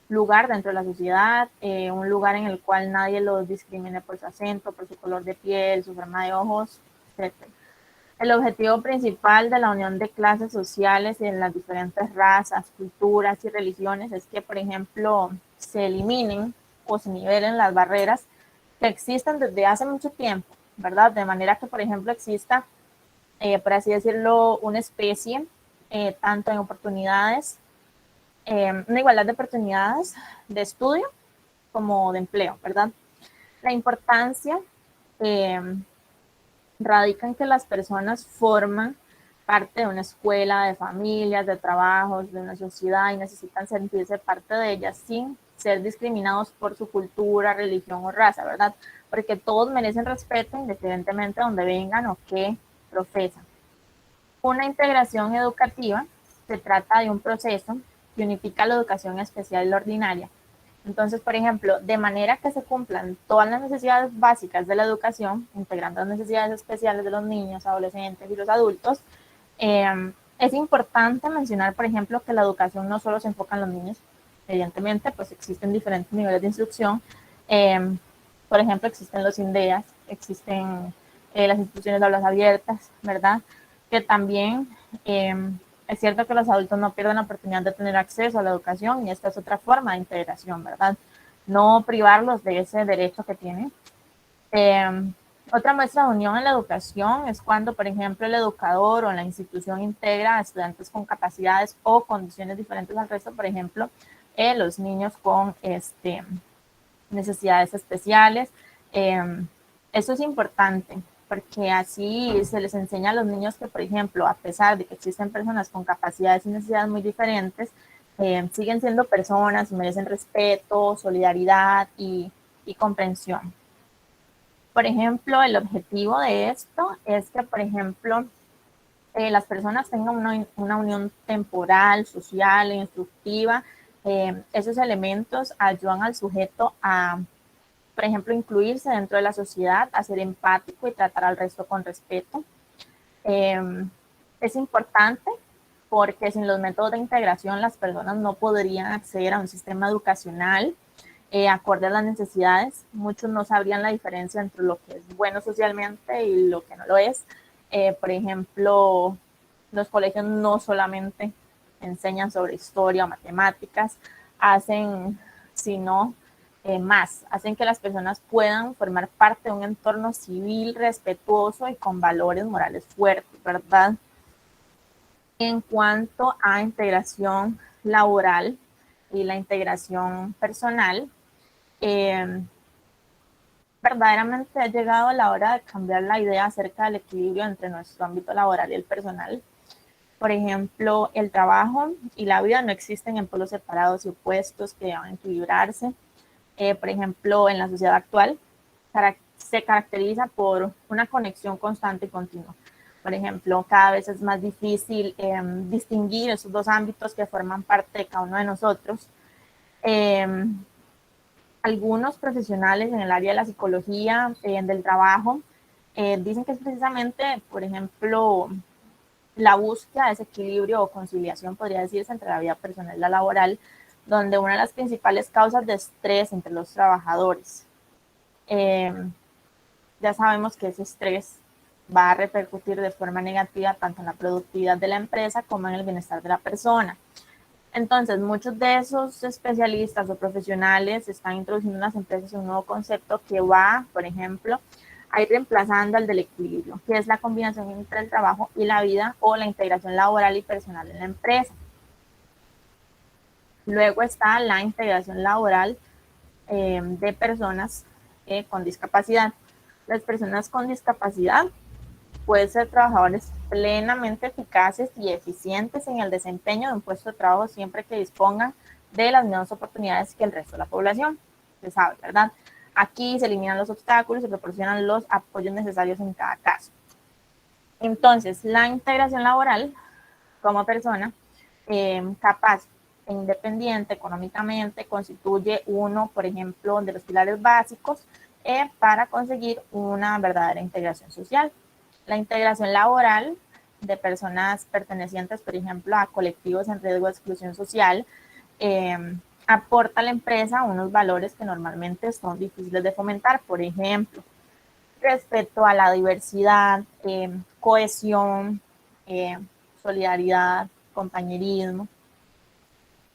lugar dentro de la sociedad, un lugar en el cual nadie los discrimine por su acento, por su color de piel, su forma de ojos, etc. El objetivo principal de la unión de clases sociales en las diferentes razas, culturas y religiones es que, por ejemplo, se eliminen o se nivelen las barreras que existen desde hace mucho tiempo, ¿verdad? De manera que, por ejemplo, exista, por así decirlo, una especie, tanto en oportunidades, una igualdad de oportunidades de estudio como de empleo, ¿verdad? La importancia radica en que las personas forman parte de una escuela, de familias, de trabajos, de una sociedad, y necesitan sentirse parte de ella sin ser discriminados por su cultura, religión o raza, ¿verdad? Porque todos merecen respeto independientemente de donde vengan o qué profesan. Una integración educativa se trata de un proceso que unifica la educación especial y la ordinaria. Entonces, por ejemplo, de manera que se cumplan todas las necesidades básicas de la educación, integrando las necesidades especiales de los niños, adolescentes y los adultos, es importante mencionar, por ejemplo, que la educación no solo se enfoca en los niños. Evidentemente, pues existen diferentes niveles de instrucción. Por ejemplo, existen los INDEAs, existen las instituciones de aulas abiertas, ¿verdad? Que también es cierto que los adultos no pierden la oportunidad de tener acceso a la educación, y esta es otra forma de integración, ¿verdad? No privarlos de ese derecho que tienen. Otra muestra de unión en la educación es cuando, por ejemplo, el educador o la institución integra a estudiantes con capacidades o condiciones diferentes al resto, por ejemplo, los niños con necesidades especiales. Eso es importante, porque así se les enseña a los niños que, por ejemplo, a pesar de que existen personas con capacidades y necesidades muy diferentes, siguen siendo personas y merecen respeto, solidaridad y comprensión. Por ejemplo, el objetivo de esto es que, por ejemplo, las personas tengan una unión temporal, social e instructiva. Esos elementos ayudan al sujeto a, por ejemplo, incluirse dentro de la sociedad, a ser empático y tratar al resto con respeto. Es importante porque sin los métodos de integración las personas no podrían acceder a un sistema educacional acorde a las necesidades. Muchos no sabrían la diferencia entre lo que es bueno socialmente y lo que no lo es. Por ejemplo, los colegios no solamente enseñan sobre historia o matemáticas, hacen, sino más, hacen que las personas puedan formar parte de un entorno civil, respetuoso y con valores morales fuertes, ¿verdad? En cuanto a integración laboral y la integración personal, verdaderamente ha llegado la hora de cambiar la idea acerca del equilibrio entre nuestro ámbito laboral y el personal. Por ejemplo, el trabajo y la vida no existen en polos separados y opuestos que deban equilibrarse. Por ejemplo, en la sociedad actual se caracteriza por una conexión constante y continua. Por ejemplo, cada vez es más difícil distinguir esos dos ámbitos que forman parte de cada uno de nosotros. Algunos profesionales en el área de la psicología del trabajo dicen que es precisamente, por ejemplo, la búsqueda de ese equilibrio o conciliación, podría decirse, entre la vida personal y la laboral, donde una de las principales causas de estrés entre los trabajadores. Ya sabemos que ese estrés va a repercutir de forma negativa tanto en la productividad de la empresa como en el bienestar de la persona. Entonces, muchos de esos especialistas o profesionales están introduciendo en las empresas un nuevo concepto que va, por ejemplo, a ir reemplazando al del equilibrio, que es la combinación entre el trabajo y la vida o la integración laboral y personal en la empresa. Luego está la integración laboral de personas con discapacidad. Las personas con discapacidad pueden ser trabajadores plenamente eficaces y eficientes en el desempeño de un puesto de trabajo siempre que dispongan de las mismas oportunidades que el resto de la población. Se sabe, ¿verdad? Aquí se eliminan los obstáculos y se proporcionan los apoyos necesarios en cada caso. Entonces, la integración laboral como persona capaz e independiente económicamente constituye uno, por ejemplo, de los pilares básicos para conseguir una verdadera integración social. La integración laboral de personas pertenecientes, por ejemplo, a colectivos en riesgo de exclusión social, aporta a la empresa unos valores que normalmente son difíciles de fomentar, por ejemplo, respeto a la diversidad, cohesión, solidaridad, compañerismo.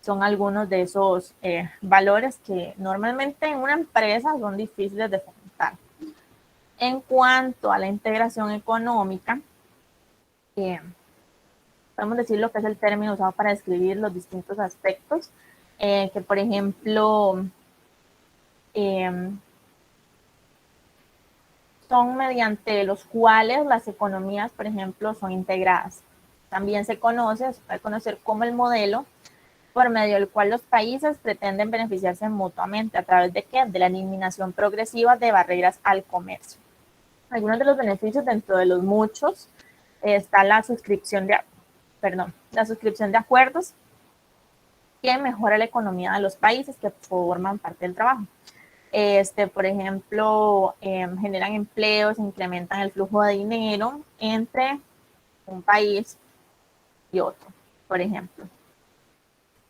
Son algunos de esos valores que normalmente en una empresa son difíciles de fomentar. En cuanto a la integración económica, podemos decir lo que es el término usado para describir los distintos aspectos, que por ejemplo son mediante los cuales las economías, por ejemplo, son integradas. También se puede conocer como el modelo por medio del cual los países pretenden beneficiarse mutuamente. ¿A través de qué? De la eliminación progresiva de barreras al comercio. Algunos de los beneficios, dentro de los muchos, está la suscripción de acuerdos que mejora la economía de los países que forman parte del trabajo. Por ejemplo, generan empleos, incrementan el flujo de dinero entre un país y otro, por ejemplo.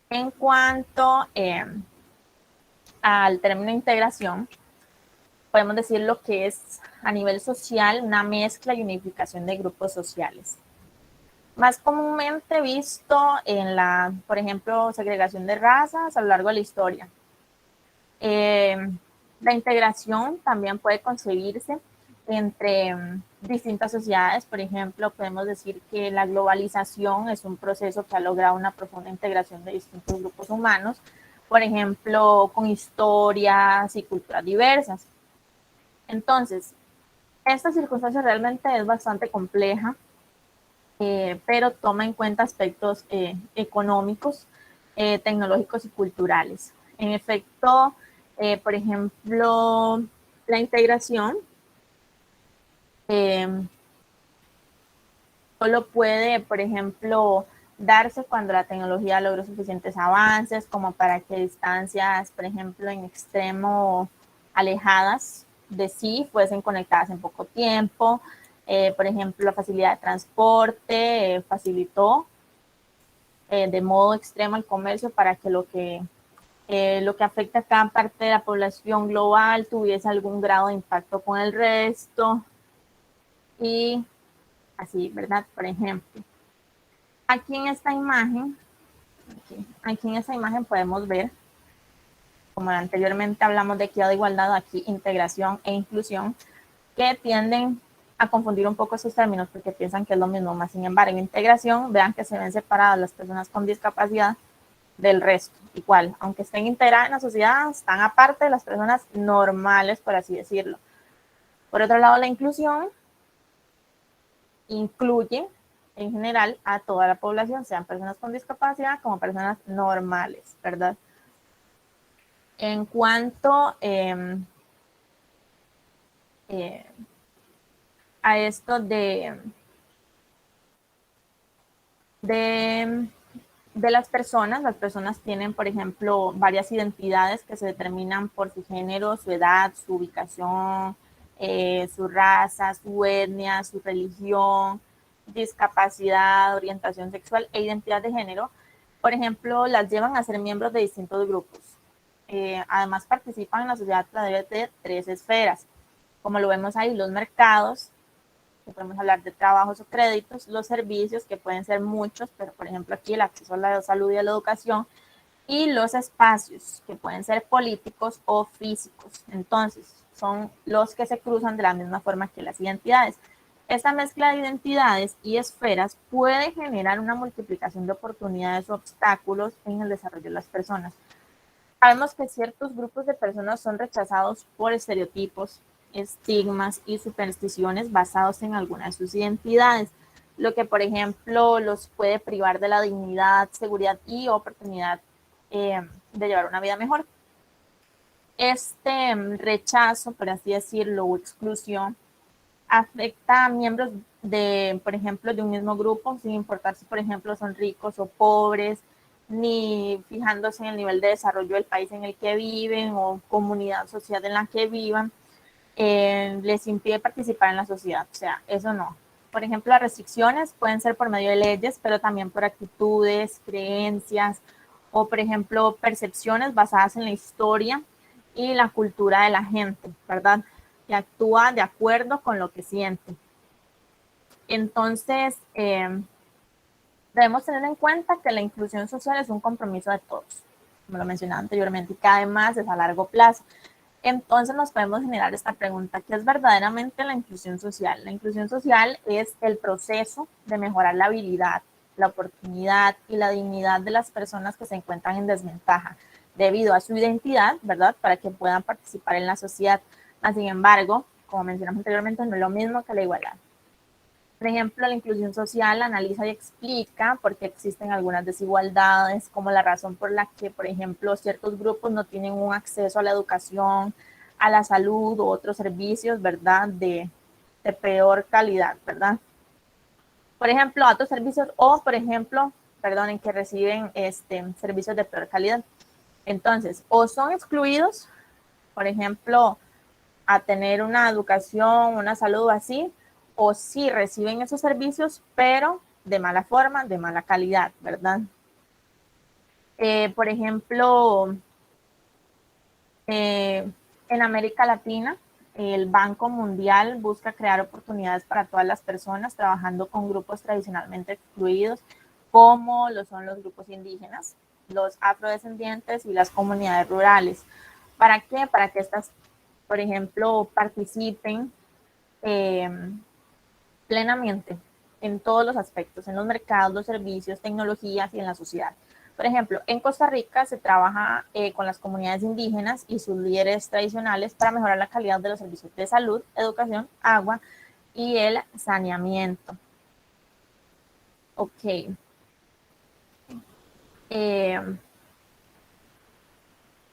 En cuanto al término integración, podemos decir lo que es a nivel social una mezcla y unificación de grupos sociales. Más comúnmente visto en la, por ejemplo, segregación de razas a lo largo de la historia. La integración también puede concebirse entre distintas sociedades. Por ejemplo, podemos decir que la globalización es un proceso que ha logrado una profunda integración de distintos grupos humanos, por ejemplo, con historias y culturas diversas. Entonces, esta circunstancia realmente es bastante compleja, pero toma en cuenta aspectos económicos, tecnológicos y culturales. En efecto, por ejemplo, la integración solo puede, por ejemplo, darse cuando la tecnología logró suficientes avances como para que distancias, por ejemplo, en extremo alejadas de sí fuesen conectadas en poco tiempo. Por ejemplo, la facilidad de transporte facilitó de modo extremo el comercio para que lo que afecta a cada parte de la población global tuviese algún grado de impacto con el resto. Y así, ¿verdad? Por ejemplo, aquí en esta imagen podemos ver, como anteriormente hablamos de equidad, igualdad, aquí integración e inclusión, que tienden a confundir un poco esos términos porque piensan que es lo mismo, más sin embargo, en integración, vean que se ven separadas las personas con discapacidad del resto, igual, aunque estén integradas en la sociedad, están aparte de las personas normales, por así decirlo. Por otro lado, la inclusión incluye en general a toda la población, sean personas con discapacidad como personas normales, ¿verdad? En cuanto a esto de las personas tienen, por ejemplo, varias identidades que se determinan por su género, su edad, su ubicación, su raza, su etnia, su religión, discapacidad, orientación sexual e identidad de género. Por ejemplo, las llevan a ser miembros de distintos grupos. Además, participan en la sociedad a través de 3 esferas. Como lo vemos ahí, los mercados, que podemos hablar de trabajos o créditos, los servicios, que pueden ser muchos, pero por ejemplo aquí el acceso a la salud y a la educación, y los espacios, que pueden ser políticos o físicos. Entonces, son los que se cruzan de la misma forma que las identidades. Esta mezcla de identidades y esferas puede generar una multiplicación de oportunidades o obstáculos en el desarrollo de las personas. Sabemos que ciertos grupos de personas son rechazados por estereotipos, estigmas y supersticiones basados en alguna de sus identidades, lo que, por ejemplo, los puede privar de la dignidad, seguridad y oportunidad de llevar una vida mejor. Este rechazo, por así decirlo, o exclusión, afecta a miembros de, por ejemplo, de un mismo grupo, sin importar si, por ejemplo, son ricos o pobres, ni fijándose en el nivel de desarrollo del país en el que viven o comunidad social en la que vivan. Les impide participar en la sociedad, o sea, eso no. Por ejemplo, las restricciones pueden ser por medio de leyes, pero también por actitudes, creencias o, por ejemplo, percepciones basadas en la historia y la cultura de la gente, ¿verdad? Que actúa de acuerdo con lo que siente. Entonces, debemos tener en cuenta que la inclusión social es un compromiso de todos, como lo mencionaba anteriormente, y que además es a largo plazo. Entonces nos podemos generar esta pregunta: ¿qué es verdaderamente la inclusión social? La inclusión social es el proceso de mejorar la habilidad, la oportunidad y la dignidad de las personas que se encuentran en desventaja debido a su identidad, ¿verdad? Para que puedan participar en la sociedad. Sin embargo, como mencionamos anteriormente, no es lo mismo que la igualdad. Por ejemplo, la inclusión social analiza y explica por qué existen algunas desigualdades, como la razón por la que, por ejemplo, ciertos grupos no tienen un acceso a la educación, a la salud u otros servicios, ¿verdad? De peor calidad, ¿verdad? Por ejemplo, otros servicios o, por ejemplo, en que reciben servicios de peor calidad. Entonces, o son excluidos, por ejemplo, a tener una educación, una salud así, o sí reciben esos servicios, pero de mala forma, de mala calidad, ¿verdad? Por ejemplo, en América Latina, el Banco Mundial busca crear oportunidades para todas las personas, trabajando con grupos tradicionalmente excluidos, como lo son los grupos indígenas, los afrodescendientes y las comunidades rurales. ¿Para qué? Para que estas, por ejemplo, participen plenamente en todos los aspectos, en los mercados, los servicios, tecnologías y en la sociedad. Por ejemplo, en Costa Rica se trabaja con las comunidades indígenas y sus líderes tradicionales para mejorar la calidad de los servicios de salud, educación, agua y el saneamiento. Ok.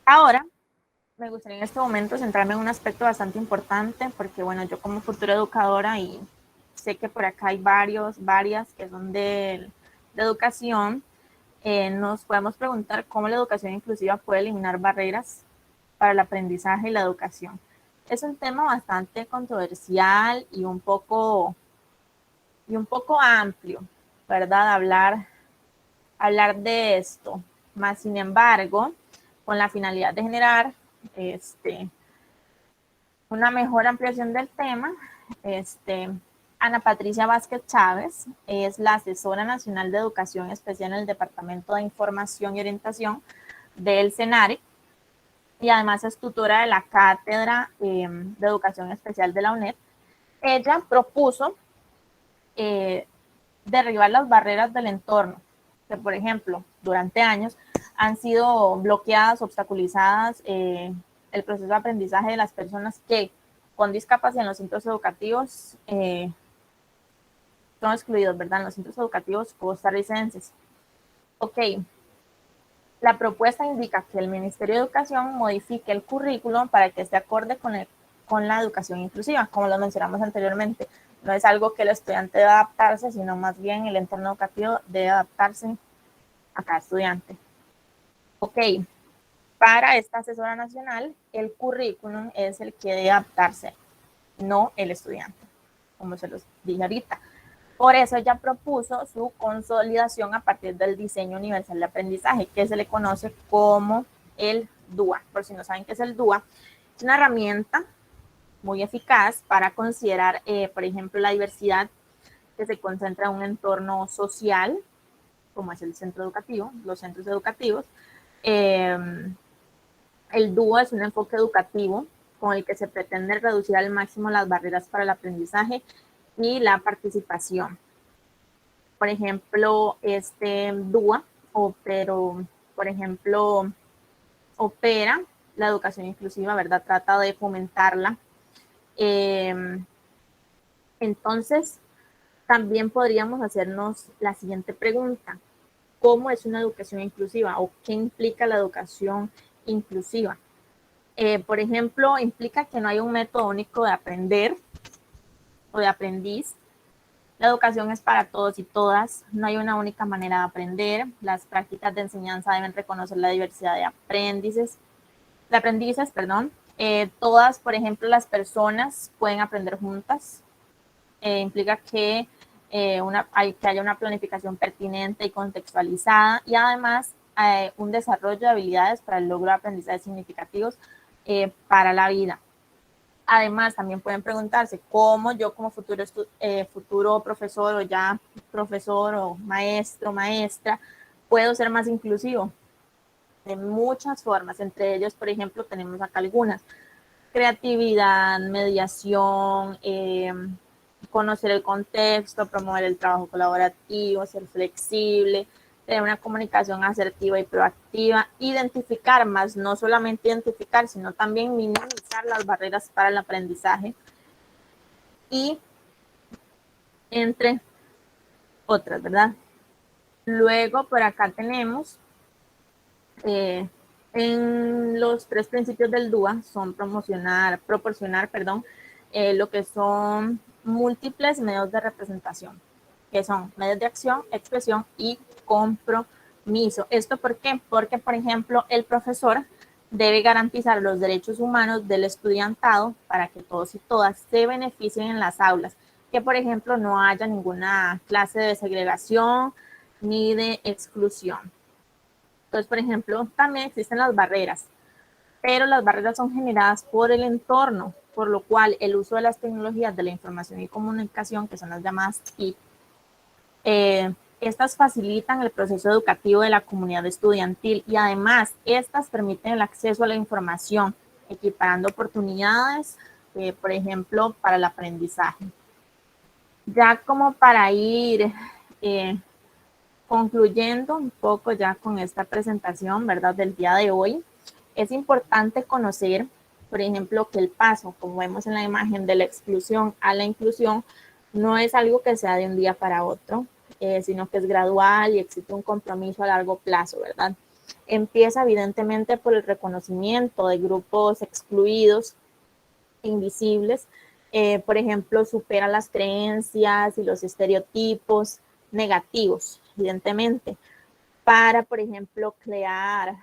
Ahora, me gustaría en este momento centrarme en un aspecto bastante importante, porque bueno, yo como futura educadora y sé que por acá hay varias que son de educación. Nos podemos preguntar cómo la educación inclusiva puede eliminar barreras para el aprendizaje y la educación. Es un tema bastante controversial y un poco amplio, ¿verdad? Hablar de esto. Más sin embargo, con la finalidad de generar una mejor ampliación del tema, Ana Patricia Vázquez Chávez es la asesora nacional de educación especial en el Departamento de Información y Orientación del CENARE y además es tutora de la Cátedra de Educación Especial de la UNED. Ella propuso derribar las barreras del entorno, que por ejemplo, durante años han sido bloqueadas, obstaculizadas el proceso de aprendizaje de las personas que con discapacidad en los centros educativos son excluidos, ¿verdad? En los centros educativos costarricenses. Ok. La propuesta indica que el Ministerio de Educación modifique el currículum para que esté acorde con la educación inclusiva, como lo mencionamos anteriormente. No es algo que el estudiante debe adaptarse, sino más bien el entorno educativo debe adaptarse a cada estudiante. Ok. Para esta asesora nacional, el currículum es el que debe adaptarse, no el estudiante, como se los dije ahorita. Por eso ella propuso su consolidación a partir del diseño universal de aprendizaje, que se le conoce como el DUA. Por si no saben qué es el DUA, es una herramienta muy eficaz para considerar, por ejemplo, la diversidad que se concentra en un entorno social, como es el centro educativo, los centros educativos. El DUA es un enfoque educativo con el que se pretende reducir al máximo las barreras para el aprendizaje y la participación. Por ejemplo, este DUA opera la educación inclusiva, ¿verdad? Trata de fomentarla. Entonces, también podríamos hacernos la siguiente pregunta. ¿Cómo es una educación inclusiva o qué implica la educación inclusiva? Por ejemplo, implica que no hay un método único de aprender o de aprendiz. La educación es para todos y todas. No hay una única manera de aprender. Las prácticas de enseñanza deben reconocer la diversidad de aprendices. Todas, por ejemplo, las personas pueden aprender juntas. Implica que haya una planificación pertinente y contextualizada y además un desarrollo de habilidades para el logro de aprendizajes significativos para la vida. Además, también pueden preguntarse cómo yo como futuro profesor o ya profesor o maestro, maestra, puedo ser más inclusivo. De muchas formas, entre ellos, por ejemplo, tenemos acá algunas. Creatividad, mediación, conocer el contexto, promover el trabajo colaborativo, ser flexible, tener una comunicación asertiva y proactiva, identificar más, no solamente identificar, sino también minimizar las barreras para el aprendizaje y entre otras, ¿verdad? Luego por acá tenemos en los 3 principios del DUA son proporcionar, lo que son múltiples medios de representación, que son medios de acción, expresión y compromiso. ¿Esto por qué? Porque, por ejemplo, el profesor debe garantizar los derechos humanos del estudiantado para que todos y todas se beneficien en las aulas, que, por ejemplo, no haya ninguna clase de segregación ni de exclusión. Entonces, por ejemplo, también existen las barreras, pero las barreras son generadas por el entorno, por lo cual el uso de las tecnologías de la información y comunicación, que son las llamadas TIC, estas facilitan el proceso educativo de la comunidad estudiantil y además estas permiten el acceso a la información, equiparando oportunidades, por ejemplo, para el aprendizaje. Ya como para ir concluyendo un poco ya con esta presentación, ¿verdad?, del día de hoy, es importante conocer, por ejemplo, que el paso, como vemos en la imagen, de la exclusión a la inclusión, no es algo que sea de un día para otro, sino que es gradual y existe un compromiso a largo plazo, ¿verdad? Empieza evidentemente por el reconocimiento de grupos excluidos, invisibles, Por ejemplo, supera las creencias y los estereotipos negativos, evidentemente, para, por ejemplo, crear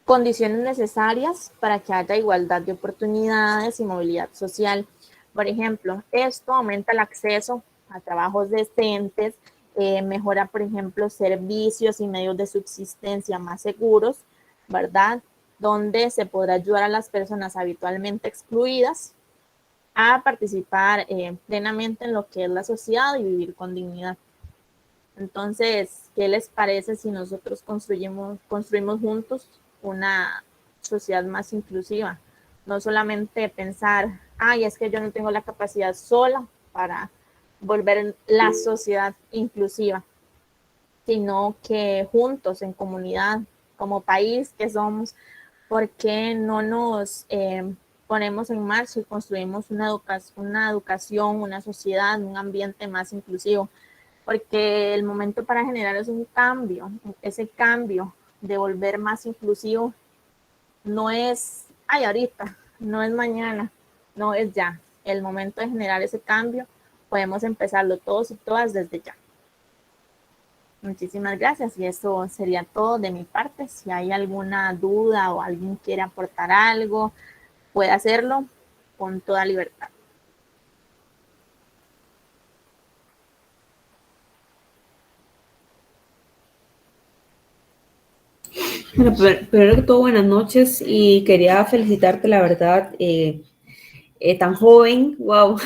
condiciones necesarias para que haya igualdad de oportunidades y movilidad social. Por ejemplo, esto aumenta el acceso a trabajos decentes, mejora, por ejemplo, servicios y medios de subsistencia más seguros, ¿verdad? Donde se podrá ayudar a las personas habitualmente excluidas a participar plenamente en lo que es la sociedad y vivir con dignidad. Entonces, ¿qué les parece si nosotros construimos juntos una sociedad más inclusiva? No solamente pensar, ay, es que yo no tengo la capacidad sola para volver la sociedad inclusiva, sino que juntos, en comunidad, como país que somos, ¿por qué no nos ponemos en marcha y construimos una educación, una sociedad, un ambiente más inclusivo? Porque el momento para generar es un cambio, ese cambio de volver más inclusivo no es, ay, ahorita, no es mañana, no es ya. El momento de generar ese cambio, podemos empezarlo todos y todas desde ya. Muchísimas gracias y eso sería todo de mi parte. Si hay alguna duda o alguien quiere aportar algo, puede hacerlo con toda libertad. Bueno, primero que todo, buenas noches y quería felicitarte, la verdad, tan joven, wow, o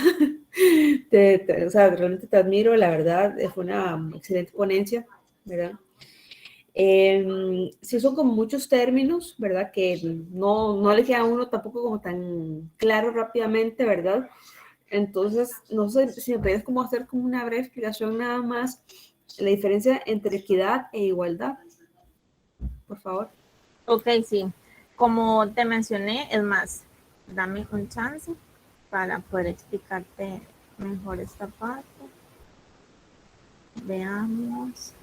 sea, realmente te admiro, la verdad, fue una excelente ponencia, ¿verdad? Sí son como muchos términos, ¿verdad? Que no le queda a uno tampoco como tan claro rápidamente, ¿verdad? Entonces, no sé si me puedes como hacer como una breve explicación nada más, la diferencia entre equidad e igualdad, por favor. Ok, sí. Como te mencioné, es más, dame un chance para poder explicarte mejor esta parte. Veamos.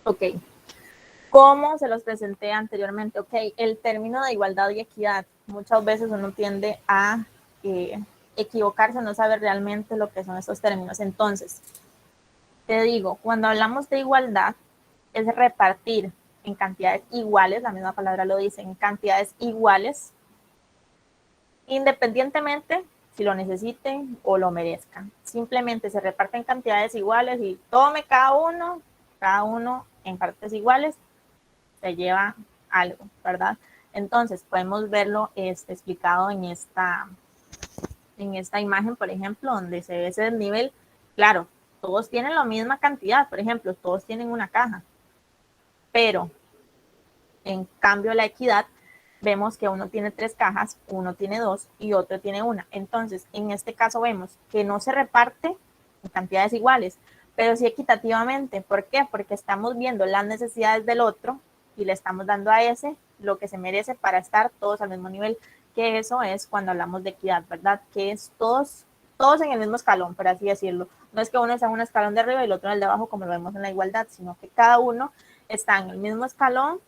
Ok. Como se los presenté anteriormente, ok, el término de igualdad y equidad, muchas veces uno tiende a equivocarse, no saber realmente lo que son estos términos. Entonces, te digo, cuando hablamos de igualdad, es repartir en cantidades iguales, la misma palabra lo dice, en cantidades iguales, independientemente si lo necesiten o lo merezcan. Simplemente se reparten cantidades iguales y tome cada uno en partes iguales, se lleva algo, ¿verdad? Entonces, podemos verlo explicado en esta imagen, por ejemplo, donde se ve ese desnivel. Claro, todos tienen la misma cantidad, por ejemplo, todos tienen una caja, pero en cambio la equidad, vemos que uno tiene 3 cajas, uno tiene 2 y otro tiene 1. Entonces, en este caso vemos que no se reparte en cantidades iguales, pero sí equitativamente. ¿Por qué? Porque estamos viendo las necesidades del otro y le estamos dando a ese lo que se merece para estar todos al mismo nivel, que eso es cuando hablamos de equidad, ¿verdad? Que es todos en el mismo escalón, por así decirlo. No es que uno está en un escalón de arriba y el otro en el de abajo, como lo vemos en la igualdad, sino que cada uno está en el mismo escalón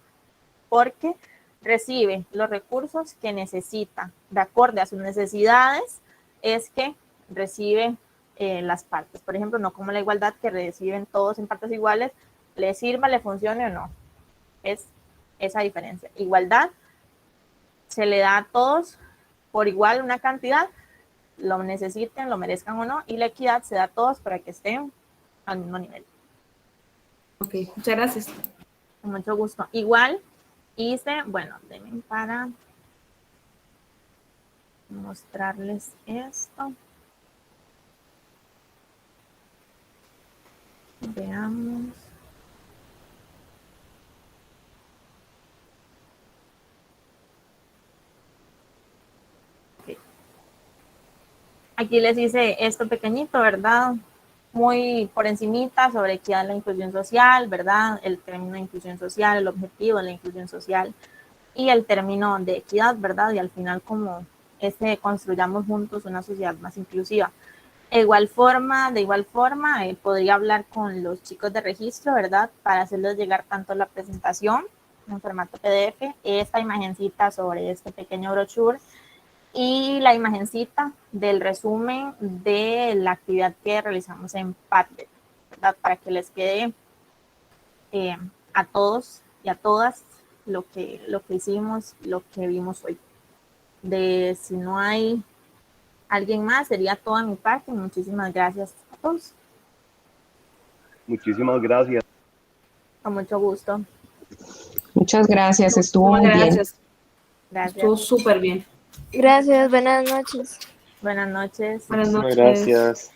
porque recibe los recursos que necesita. De acuerdo a sus necesidades, es que recibe las partes. Por ejemplo, no como la igualdad, que reciben todos en partes iguales, le sirva, le funcione o no. Es esa diferencia. Igualdad se le da a todos por igual una cantidad, lo necesiten, lo merezcan o no, y la equidad se da a todos para que estén al mismo nivel. Ok, muchas gracias. Con mucho gusto. Igual hice, bueno, denme para mostrarles esto. Veamos. Okay. Aquí les hice esto pequeñito, ¿verdad? Muy por encimita sobre equidad en la inclusión social, ¿verdad? El término de inclusión social, el objetivo de la inclusión social y el término de equidad, ¿verdad? Y al final como construyamos juntos una sociedad más inclusiva. De igual forma, podría hablar con los chicos de registro, ¿verdad? Para hacerles llegar tanto la presentación en formato PDF, esta imagencita sobre este pequeño brochure y la imagencita del resumen de la actividad que realizamos en Padlet, ¿verdad? Para que les quede a todos y a todas lo que hicimos, lo que vimos hoy. Si no hay alguien más, sería toda mi parte. Muchísimas gracias a todos. Muchísimas gracias. Con mucho gusto. Muchas gracias, estuvo muy bien. Gracias. Estuvo súper bien. Gracias, buenas noches. Buenas noches. Buenas noches. Gracias.